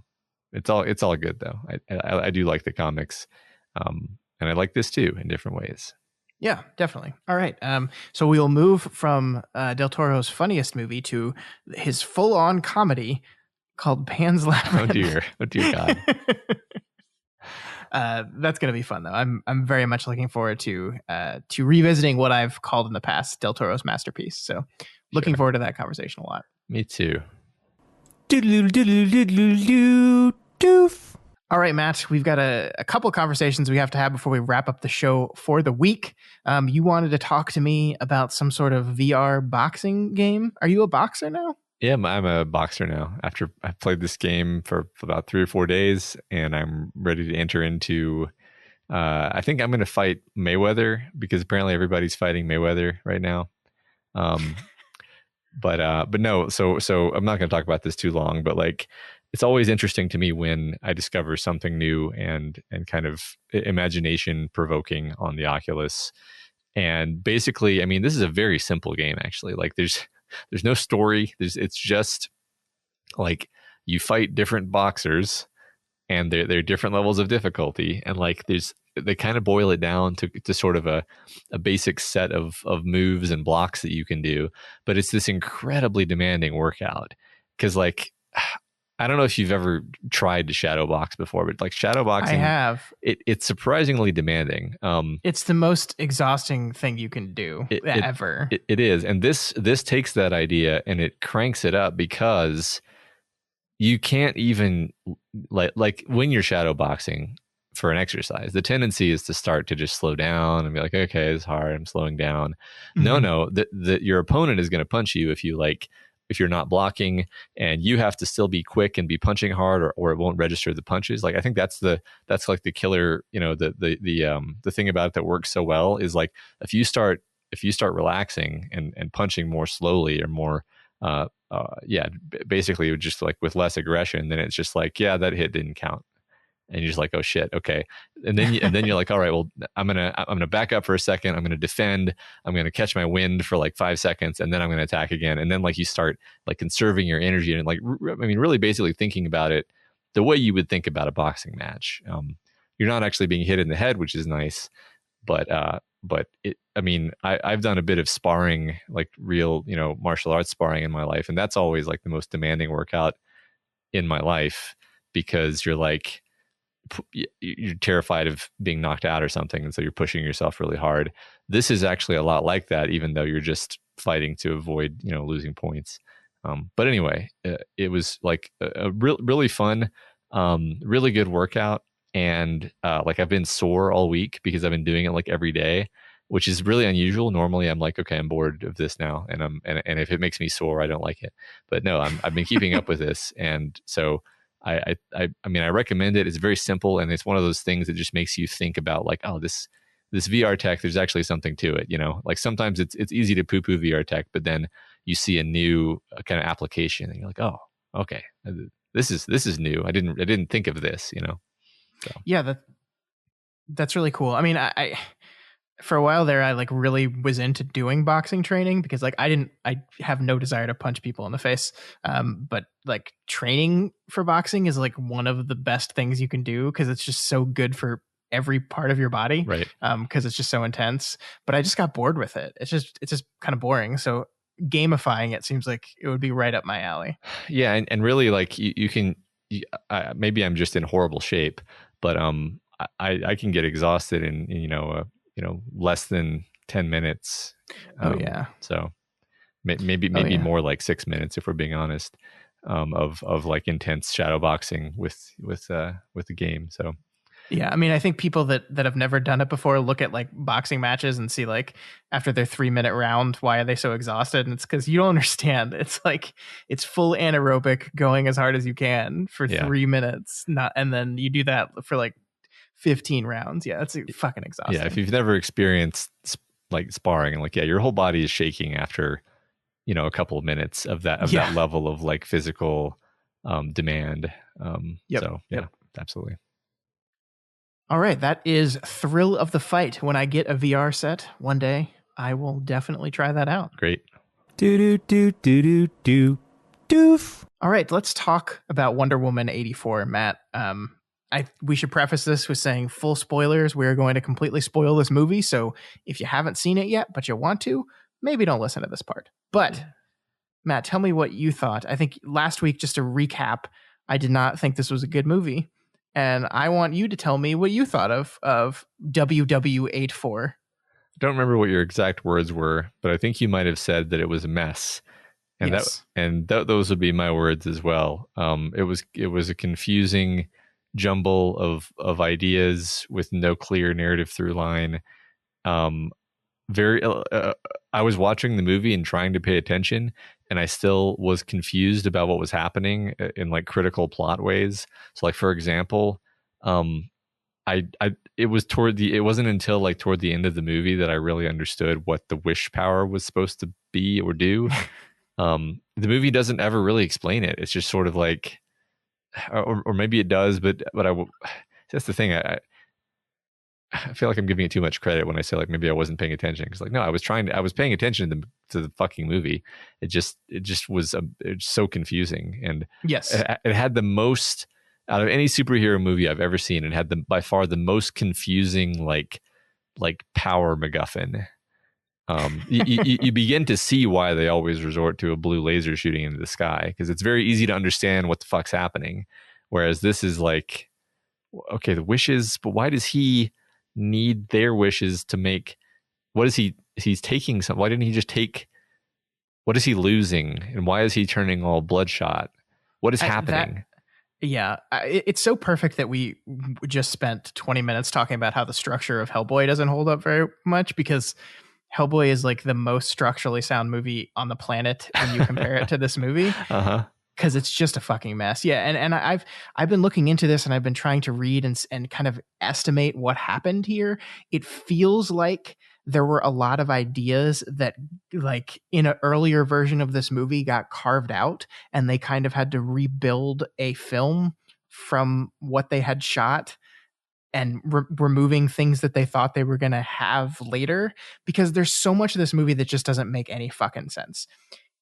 S2: it's all good though. I do like the comics, and I like this too in different ways.
S1: Yeah, definitely. All right. So we will move from Del Toro's funniest movie to his full-on comedy called Pan's Labyrinth.
S2: Oh dear God.
S1: That's going to be fun though. I'm very much looking forward to revisiting what I've called in the past Del Toro's masterpiece. So looking forward to that conversation a lot.
S2: Me too.
S1: All right, Matt, we've got a couple conversations we have to have before we wrap up the show for the week. You wanted to talk to me about some sort of VR boxing game. Are you a boxer now?
S2: Yeah, I'm a boxer now. After I've played this game for about 3 or 4 days, and I'm ready to enter into. I think I'm going to fight Mayweather, because apparently everybody's fighting Mayweather right now. But no. So I'm not going to talk about this too long. But like, it's always interesting to me when I discover something new and kind of imagination provoking on the Oculus. And basically, I mean, this is a very simple game actually. Like, there's no story. It's just like you fight different boxers, and they're different levels of difficulty. And like they kind of boil it down to sort of a basic set of moves and blocks that you can do. But it's this incredibly demanding workout, because like, I don't know if you've ever tried to shadow box before, but like shadow boxing,
S1: I have.
S2: It's surprisingly demanding.
S1: It's the most exhausting thing you can do ever.
S2: It is, and this takes that idea and it cranks it up, because you can't even like when you're shadow boxing for an exercise, the tendency is to start to just slow down and be like, okay, it's hard, I'm slowing down. Mm-hmm. No, your opponent is going to punch you if you're not blocking, and you have to still be quick and be punching hard, or it won't register the punches. Like, I think that's like the killer, the thing about it that works so well is like, if you start relaxing and punching more slowly or more, basically just like with less aggression, then it's just like, yeah, that hit didn't count. and you're just like, oh shit, okay. And then you're like, all right, well, I'm gonna back up for a second. I'm gonna defend. I'm gonna catch my wind for like 5 seconds, and then I'm gonna attack again. And then like you start like conserving your energy and like really basically thinking about it the way you would think about a boxing match. You're not actually being hit in the head, which is nice, but I've done a bit of sparring, like real martial arts sparring in my life, and that's always like the most demanding workout in my life, because you're terrified of being knocked out or something, and so you're pushing yourself really hard. This is actually a lot like that, even though you're just fighting to avoid losing points. But anyway, it was like a really fun, really good workout. And like I've been sore all week because I've been doing it like every day, which is really unusual. Normally I'm like, okay, I'm bored of this now, and if it makes me sore, I don't like it. But no, I've been keeping up with this, and so I recommend it. It's very simple, and it's one of those things that just makes you think about like, oh, this VR tech, there's actually something to it. Like sometimes it's easy to poo-poo VR tech, but then you see a new kind of application, and you're like, oh, okay, this is new. I didn't think of this. So.
S1: Yeah, that's really cool. I mean, I for a while there, I like really was into doing boxing training because like I have no desire to punch people in the face. But like training for boxing is like one of the best things you can do because it's just so good for every part of your body.
S2: Right.
S1: Because it's just so intense. But I just got bored with it. It's just kind of boring. So gamifying it seems like it would be right up my alley.
S2: Yeah, and really like you can. Maybe I'm just in horrible shape, but I can get exhausted in less than 10 minutes. So maybe more like 6 minutes if we're being honest, of like intense shadow boxing with the game. So
S1: yeah, I mean, I think people that have never done it before look at like boxing matches and see like after their 3-minute round, why are they so exhausted? And it's because you don't understand. It's like it's full anaerobic going as hard as you can for 3 minutes, and then you do that for like 15 rounds. Yeah, it's fucking exhausting.
S2: Yeah, if you've never experienced like sparring, like your whole body is shaking after a couple of minutes of that that level of like physical demand. So yeah, absolutely.
S1: All right, that is Thrill of the Fight. When I get a VR set one day, I will definitely try that out.
S2: Great.
S1: Doof. All right, let's talk about Wonder Woman 84, Matt. We should preface this with saying full spoilers. We're going to completely spoil this movie, so if you haven't seen it yet, but you want to, maybe don't listen to this part. But Matt, tell me what you thought. I think last week, just to recap, I did not think this was a good movie. And I want you to tell me what you thought of WW84.
S2: I don't remember what your exact words were, but I think you might have said that it was a mess. And
S1: yes.
S2: Those would be my words as well. It was a confusing jumble of ideas with no clear narrative through line. I was watching the movie and trying to pay attention, and I still was confused about what was happening in like critical plot ways. So like, for example, it wasn't until like toward the end of the movie that I really understood what the wish power was supposed to be or do. The movie doesn't ever really explain it. It's just sort of like, or maybe it does, but that's the thing. I feel like I'm giving it too much credit when I say like maybe I wasn't paying attention, because like no, I was paying attention to the fucking movie. It just was it's so confusing, and
S1: yes,
S2: it had the most out of any superhero movie I've ever seen. It had by far the most confusing like power MacGuffin. You begin to see why they always resort to a blue laser shooting into the sky, because it's very easy to understand what the fuck's happening, whereas this is like, okay, the wishes, but why does he need their wishes to make? What is he's taking some? Why didn't he just take? What is he losing, and why is he turning all bloodshot? What is happening?
S1: It's so perfect that we just spent 20 minutes talking about how the structure of Hellboy doesn't hold up very much, because Hellboy is like the most structurally sound movie on the planet when you compare it to this movie. Because it's just a fucking mess. Yeah, and I've been looking into this, and I've been trying to read and kind of estimate what happened here. It feels like there were a lot of ideas that, like, in an earlier version of this movie got carved out, and they kind of had to rebuild a film from what they had shot and removing things that they thought they were going to have later, because there's so much of this movie that just doesn't make any fucking sense.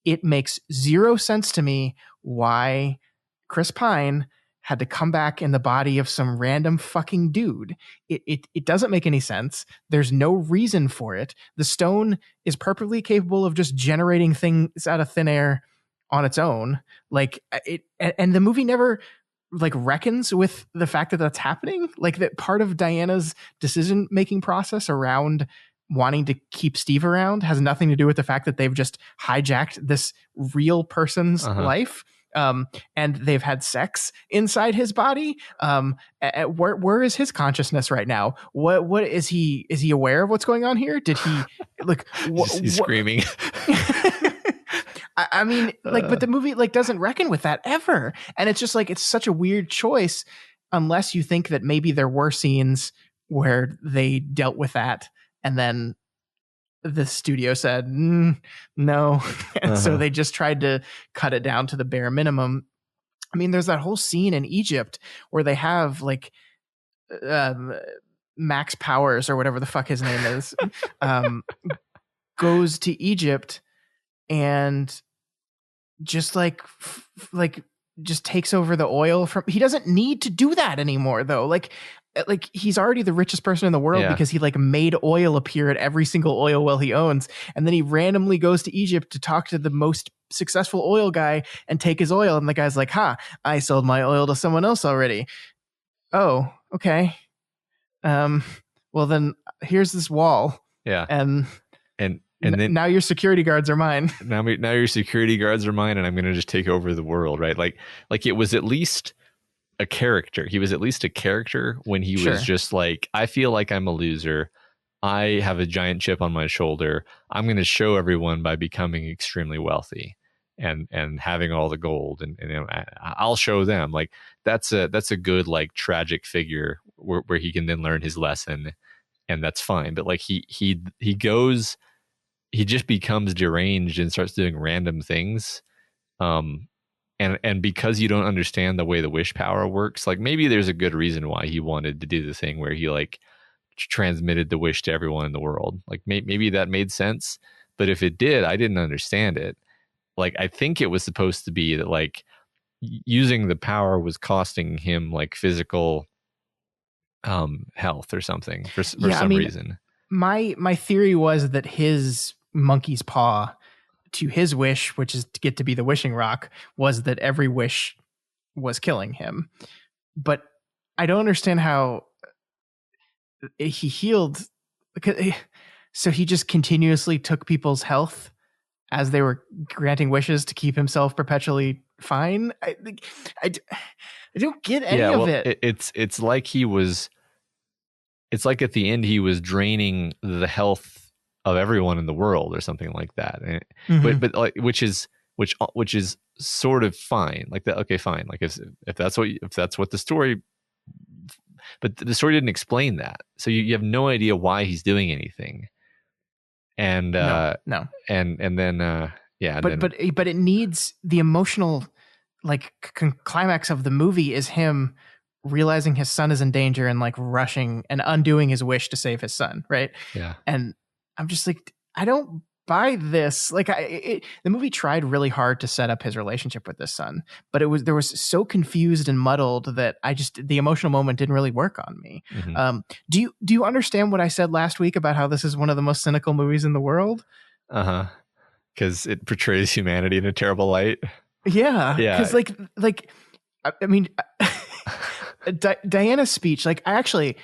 S1: It makes zero sense to me why Chris Pine had to come back in the body of some random fucking dude. It doesn't make any sense. There's no reason for it. The stone is perfectly capable of just generating things out of thin air on its own. Like it, and the movie never like reckons with the fact that that's happening. Like that part of Diana's decision making process around wanting to keep Steve around has nothing to do with the fact that they've just hijacked this real person's life. And they've had sex inside his body. Where is his consciousness right now? What is he aware of what's going on here? Did he like
S2: he's screaming?
S1: I mean, like, but the movie like doesn't reckon with that ever. And it's just like, it's such a weird choice unless you think that maybe there were scenes where they dealt with that and then the studio said, no. And so they just tried to cut it down to the bare minimum. I mean, there's that whole scene in Egypt where they have like Max Powers or whatever the fuck his name is, goes to Egypt and just just takes over the oil from. He doesn't need to do that anymore though. Like he's already the richest person in the world because he like made oil appear at every single oil well he owns. And then he randomly goes to Egypt to talk to the most successful oil guy and take his oil. And the guy's like, I sold my oil to someone else already. Oh, okay. Well then here's this wall.
S2: Yeah.
S1: And then now your security guards are mine.
S2: Now your security guards are mine, and I'm going to just take over the world, right? Like it was at least a character. He was at least a character when he was just like, I feel like I'm a loser. I have a giant chip on my shoulder. I'm going to show everyone by becoming extremely wealthy and having all the gold, and you know, I'll show them. Like that's a good like tragic figure where he can then learn his lesson, and that's fine. But like he goes. He just becomes deranged and starts doing random things. And because you don't understand the way the wish power works, like maybe there's a good reason why he wanted to do the thing where he like transmitted the wish to everyone in the world. Like maybe that made sense, but if it did, I didn't understand it. Like, I think it was supposed to be that like using the power was costing him like physical health or something for some reason.
S1: My theory was that his monkey's paw to his wish, which is to get to be the wishing rock, was that every wish was killing him. But I don't understand how he healed. So he just continuously took people's health as they were granting wishes to keep himself perpetually fine. I don't get any of it.
S2: It's like he was. It's like at the end he was draining the health of everyone in the world or something like that. But like which is sort of fine. Like that. Okay, fine. Like if that's what the story. But the story didn't explain that, so you have no idea why he's doing anything. And no. And then
S1: but it needs the emotional like climax of the movie is him realizing his son is in danger and like rushing and undoing his wish to save his son, right?
S2: Yeah.
S1: And I'm just like, I don't buy this. Like the movie tried really hard to set up his relationship with this son, but there was so confused and muddled that the emotional moment didn't really work on me. Mm-hmm. Do you understand what I said last week about how this is one of the most cynical movies in the world?
S2: Because it portrays humanity in a terrible light.
S1: Yeah. Because like I mean. Diana's speech, like I actually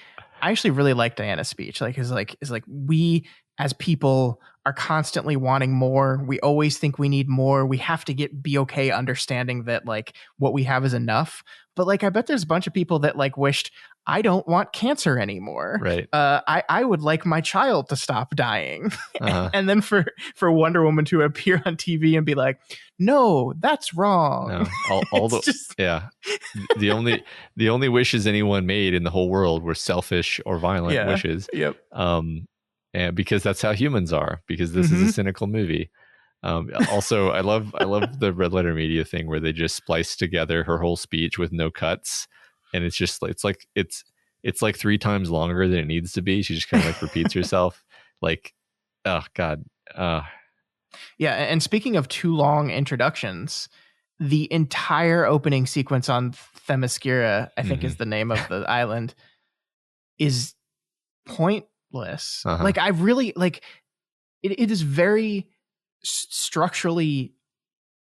S1: really like Diana's speech. Like is like we as people are constantly wanting more. We always think we need more. We have to be okay understanding that like what we have is enough. But like I bet there's a bunch of people that like wished I don't want cancer anymore.
S2: Right.
S1: I would like my child to stop dying. And then for Wonder Woman to appear on TV and be like, no, that's wrong.
S2: No, the only wishes anyone made in the whole world were selfish or violent wishes.
S1: Yep.
S2: And because that's how humans are, because this is a cynical movie. Also, I love the Red Letter Media thing where they just splice together her whole speech with no cuts. and it's just it's like 3 times longer than it needs to be. She just kind of like repeats herself. Like, oh god.
S1: Yeah, and speaking of too long introductions, the entire opening sequence on Themyscira, I think is the name of the island, is pointless. Like, I really like it is very structurally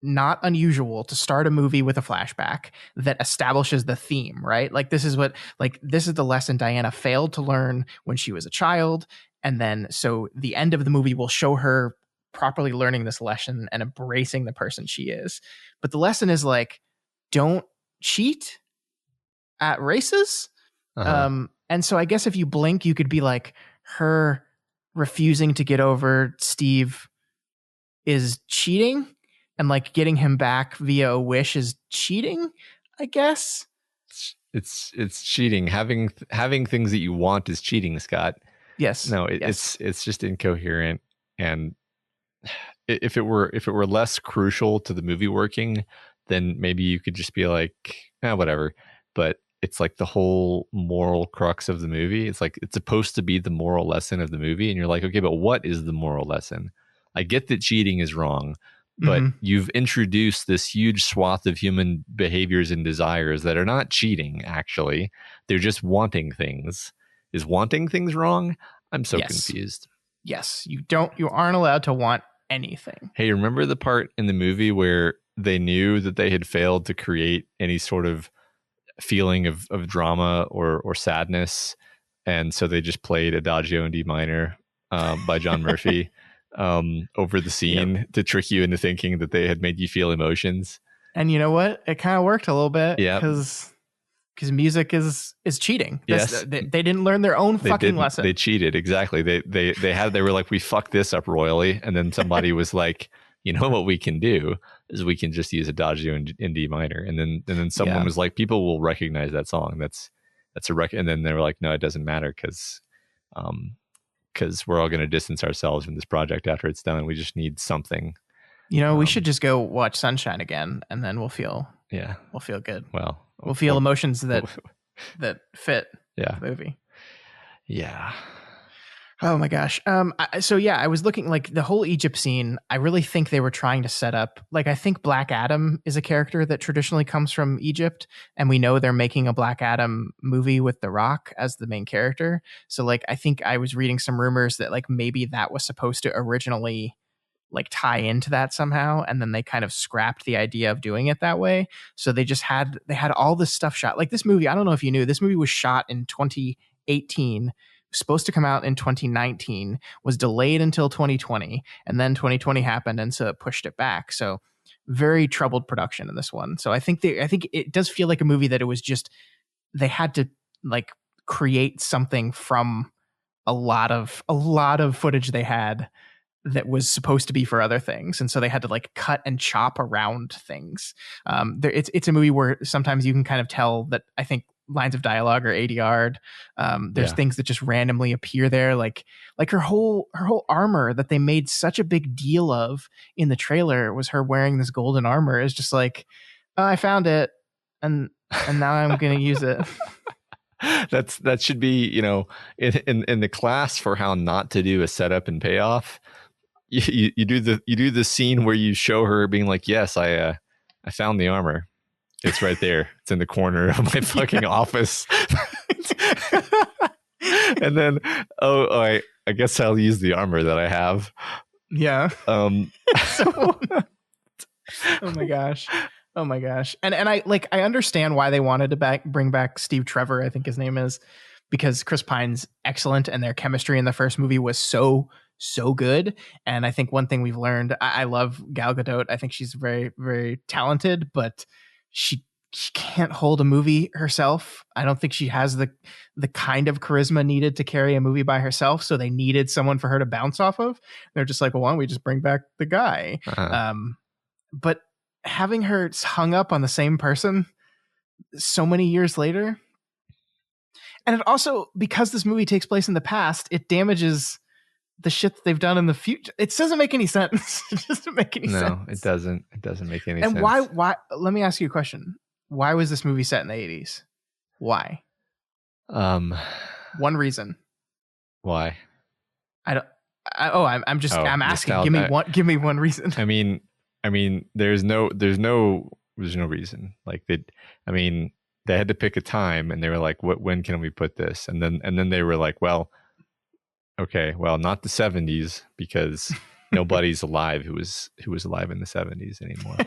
S1: not unusual to start a movie with a flashback that establishes the theme, right? Like, this is the lesson Diana failed to learn when she was a child, and then so the end of the movie will show her properly learning this lesson and embracing the person she is. But the lesson is like, don't cheat at races. And so I guess if you blink, you could be like, her refusing to get over Steve is cheating, and like getting him back via a wish is cheating, I guess.
S2: It's cheating. Having things that you want is cheating, Scott.
S1: Yes.
S2: No,
S1: yes.
S2: it's just incoherent. And if it were less crucial to the movie working, then maybe you could just be like, whatever. But it's like the whole moral crux of the movie. It's like, it's supposed to be the moral lesson of the movie, and you're like, okay, but what is the moral lesson? I get that cheating is wrong, but you've introduced this huge swath of human behaviors and desires that are not cheating, actually. They're just wanting things. Is wanting things wrong? I'm so confused.
S1: Yes, you aren't allowed to want anything.
S2: Hey, remember the part in the movie where they knew that they had failed to create any sort of feeling of drama or sadness, and so they just played Adagio in D minor by John Murphy over the scene to trick you into thinking that they had made you feel emotions.
S1: And you know what? It kind of worked a little bit.
S2: Yeah.
S1: Because music is cheating.
S2: Yes.
S1: They didn't learn their own fucking lesson.
S2: They cheated. Exactly. They were like, we fucked this up royally. And then somebody was like, you know what we can do is we can just use Adagio in D minor. And then someone was like, people will recognize that song. That's a and then they were like, no, it doesn't matter because we're all going to distance ourselves from this project after it's done. We just need something.
S1: We should just go watch Sunshine again, and then we'll feel good.
S2: Well,
S1: we'll feel emotions that fit
S2: the
S1: movie.
S2: Yeah.
S1: Oh my gosh. I was looking, like, the whole Egypt scene. I really think they were trying to set up, like, I think Black Adam is a character that traditionally comes from Egypt, and we know they're making a Black Adam movie with The Rock as the main character. So, like, I think I was reading some rumors that, like, maybe that was supposed to originally, like, tie into that somehow, and then they kind of scrapped the idea of doing it that way. So they had all this stuff shot. Like, this movie, I don't know if you knew, this movie was shot in 2018, supposed to come out in 2019, was delayed until 2020, and then 2020 happened, and so it pushed it back. So very troubled production in this one. So I think it does feel like a movie that it was just, they had to, like, create something from a lot of footage they had that was supposed to be for other things, and so they had to, like, cut and chop around things. It's a movie where sometimes you can kind of tell that, I think, lines of dialogue are ADR'd. There's things that just randomly appear there, like her whole armor that they made such a big deal of in the trailer was her wearing this golden armor. Is just like, oh, I found it, and now I'm gonna use it.
S2: That should be, in the class for how not to do a setup and payoff. You do the scene where you show her being like, yes, I found the armor. It's right there. It's in the corner of my fucking office. And then, I guess I'll use the armor that I have.
S1: Yeah. Oh my gosh. And I understand why they wanted to bring back Steve Trevor, I think his name is, because Chris Pine's excellent, and their chemistry in the first movie was so good. And I think one thing we've learned, I love Gal Gadot. I think she's very, very talented, but she can't hold a movie herself. I don't think she has the kind of charisma needed to carry a movie by herself. So they needed someone for her to bounce off of. They're just like, well, why don't we just bring back the guy? But having her hung up on the same person so many years later, and it also, because this movie takes place in the past, it damages the shit that they've done in the future. It doesn't make any sense. It doesn't make any sense.
S2: No, it doesn't. It doesn't make any sense.
S1: And why? Let me ask you a question. Why was this movie set in the 80s? Why?
S2: Um,
S1: One reason.
S2: why?
S1: I don't. I'm asking.
S2: Nostalgia.
S1: Give me one reason.
S2: I mean, there's no reason. Like they had to pick a time, and they were like, when can we put this? And then they were like, well, okay, well, not the 70s, because nobody's alive who was alive in the 70s anymore.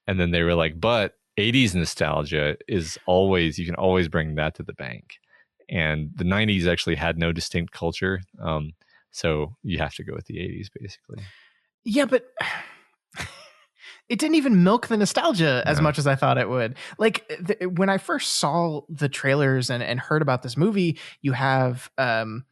S2: And then they were like, but 80s nostalgia is always, you can always bring that to the bank. And the 90s actually had no distinct culture. So you have to go with the 80s, basically.
S1: Yeah, but it didn't even milk the nostalgia as much as I thought it would. Like when I first saw the trailers and heard about this movie, you have the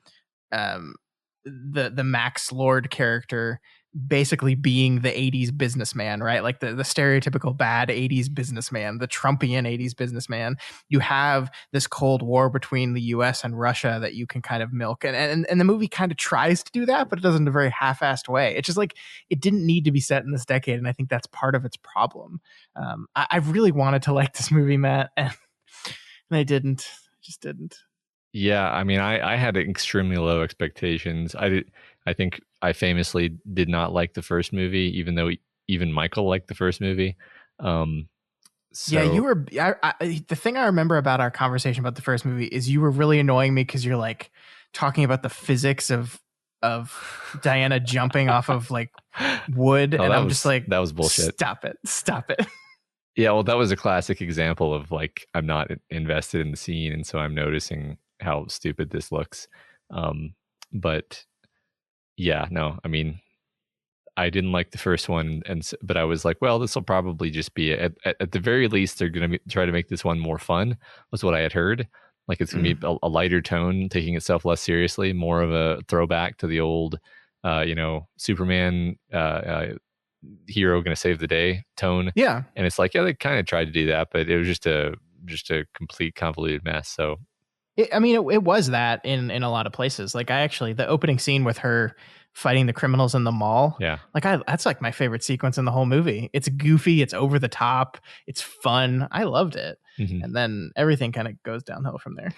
S1: Max Lord character basically being the 80s businessman, right? Like the stereotypical bad 80s businessman, the Trumpian 80s businessman. You have this Cold War between the US and Russia that you can kind of milk. And the movie kind of tries to do that, but it does it in a very half-assed way. It's just like, it didn't need to be set in this decade. And I think that's part of its problem. I really wanted to like this movie, Matt, and I didn't. Just didn't.
S2: Yeah, I mean, I had extremely low expectations. I think I famously did not like the first movie, even though even Michael liked the first movie.
S1: Yeah, you were. The thing I remember about our conversation about the first movie is you were really annoying me because you're like talking about the physics of Diana jumping off of like wood, and I'm just like,
S2: that was bullshit.
S1: Stop it.
S2: Yeah, well, that was a classic example of like, I'm not invested in the scene, and so I'm noticing how stupid this looks. But yeah, no, I mean, I didn't like the first one, but I was like, well, this will probably just be at the very least, they're going to try to make this one more fun, was what I had heard. Like it's going to be a lighter tone, taking itself less seriously, more of a throwback to the old, Superman hero going to save the day tone.
S1: Yeah,
S2: and it's like, yeah, they kind of tried to do that, but it was just a complete convoluted mess. So
S1: it was that in a lot of places. Like the opening scene with her fighting the criminals in the mall.
S2: Yeah.
S1: Like that's like my favorite sequence in the whole movie. It's goofy. It's over the top. It's fun. I loved it.
S2: Mm-hmm.
S1: And then everything kind of goes downhill from there.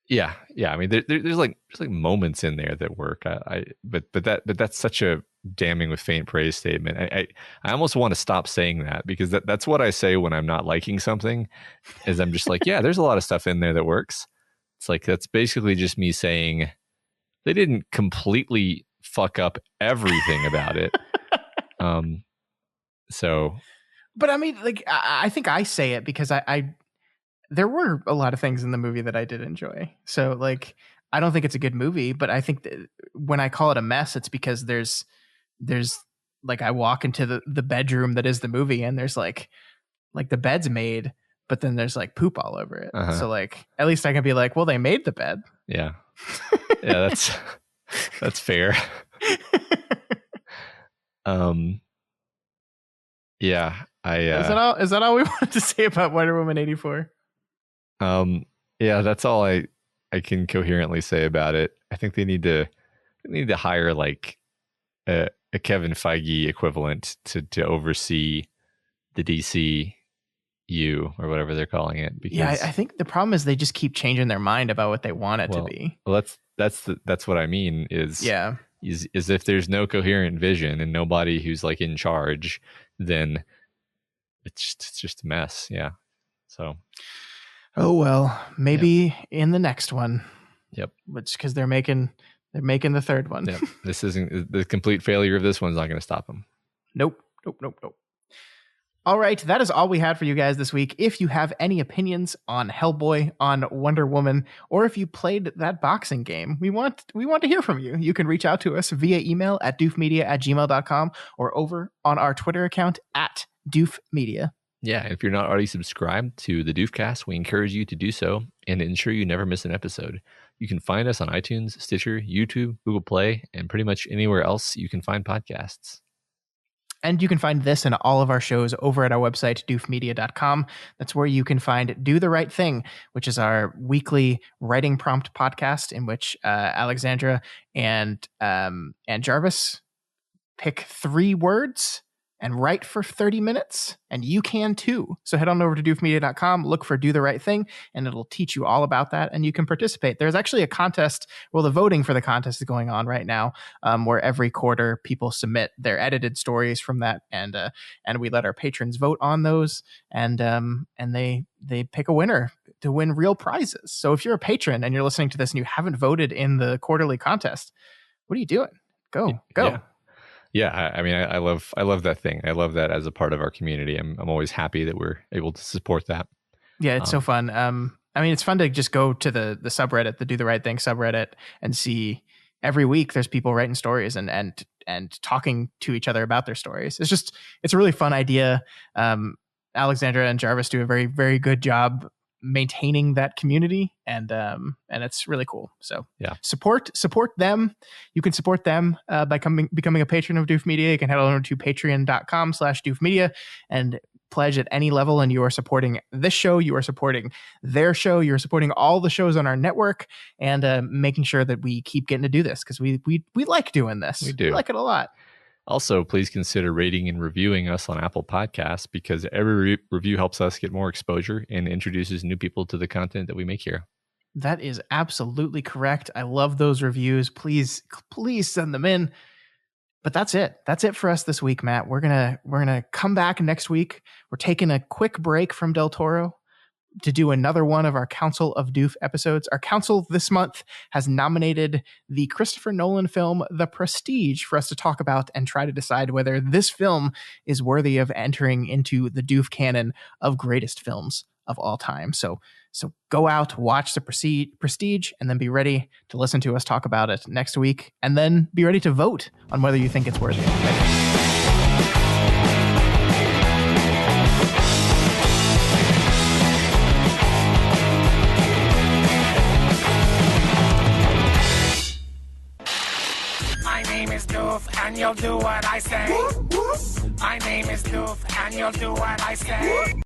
S2: Yeah. I mean, there's like moments in there that work. But that's such a damning with faint praise statement. I almost want to stop saying that, because that's what I say when I'm not liking something. Is I'm just like, yeah, there's a lot of stuff in there that works. It's like, that's basically just me saying they didn't completely fuck up everything about it. So,
S1: but I mean, like, I think I say it because there were a lot of things in the movie that I did enjoy. So like, I don't think it's a good movie, but I think that when I call it a mess, it's because there's like, I walk into the bedroom that is the movie, and there's like the bed's made, but then there's like poop all over it. So like, at least I can be like, well, they made the bed.
S2: Yeah. Yeah, that's fair. Yeah,
S1: is that all we wanted to say about Wonder Woman 84?
S2: Yeah, that's all I can coherently say about it. I think they need to hire like a Kevin Feige equivalent to oversee the DCU or whatever they're calling it. Because,
S1: yeah, I think the problem is they just keep changing their mind about what they want it to be.
S2: Well, that's what I mean. Is if there's no coherent vision and nobody who's like in charge, then it's just a mess. Yeah. So.
S1: Oh well, maybe in the next one.
S2: Yep.
S1: Which, because they're making the third one.
S2: Yep. This isn't the complete failure of this one's not going to stop them.
S1: Nope. All right, that is all we had for you guys this week. If you have any opinions on Hellboy, on Wonder Woman, or if you played that boxing game, we want to hear from you. You can reach out to us via email at doofmedia@gmail.com or over on our Twitter account @doofmedia.
S2: Yeah, if you're not already subscribed to the Doofcast, we encourage you to do so and ensure you never miss an episode. You can find us on iTunes, Stitcher, YouTube, Google Play, and pretty much anywhere else you can find podcasts.
S1: And you can find this and all of our shows over at our website, doofmedia.com. That's where you can find Do the Right Thing, which is our weekly writing prompt podcast in which Alexandra and Jarvis pick 3 words, and write for 30 minutes, and you can too. So head on over to doofmedia.com, look for Do the Right Thing, and it'll teach you all about that, and you can participate. There's actually a contest. Well, the voting for the contest is going on right now, where every quarter people submit their edited stories from that, and we let our patrons vote on those, and they pick a winner to win real prizes. So if you're a patron and you're listening to this and you haven't voted in the quarterly contest, what are you doing? Go.
S2: Yeah, I mean, I love that thing. I love that as a part of our community. I'm always happy that we're able to support that.
S1: Yeah, it's so fun. I mean, it's fun to just go to the subreddit, the Do the Right Thing subreddit, and see every week there's people writing stories and talking to each other about their stories. It's a really fun idea. Alexandra and Jarvis do a very, very good job maintaining that community, and it's really cool. So
S2: yeah,
S1: support them. You can support them by becoming a patron of Doof Media. You can head on over to patreon.com/doofmedia and pledge at any level, and you are supporting this show, you are supporting their show, you're supporting all the shows on our network, and making sure that we keep getting to do this, because we like doing this. We like it a lot.
S2: Also, please consider rating and reviewing us on Apple Podcasts, because every review helps us get more exposure and introduces new people to the content that we make here.
S1: That is absolutely correct. I love those reviews. Please send them in. But that's it. That's it for us this week, Matt. We're gonna come back next week. We're taking a quick break from Del Toro to do another one of our Council of Doof episodes. Our council this month has nominated the Christopher Nolan film The Prestige for us to talk about and try to decide whether this film is worthy of entering into the Doof canon of greatest films of all time. So go out, watch The Prestige, and then be ready to listen to us talk about it next week, and then be ready to vote on whether you think it's worthy.
S4: And you'll do what I say. My name is Doof, and you'll do what I say.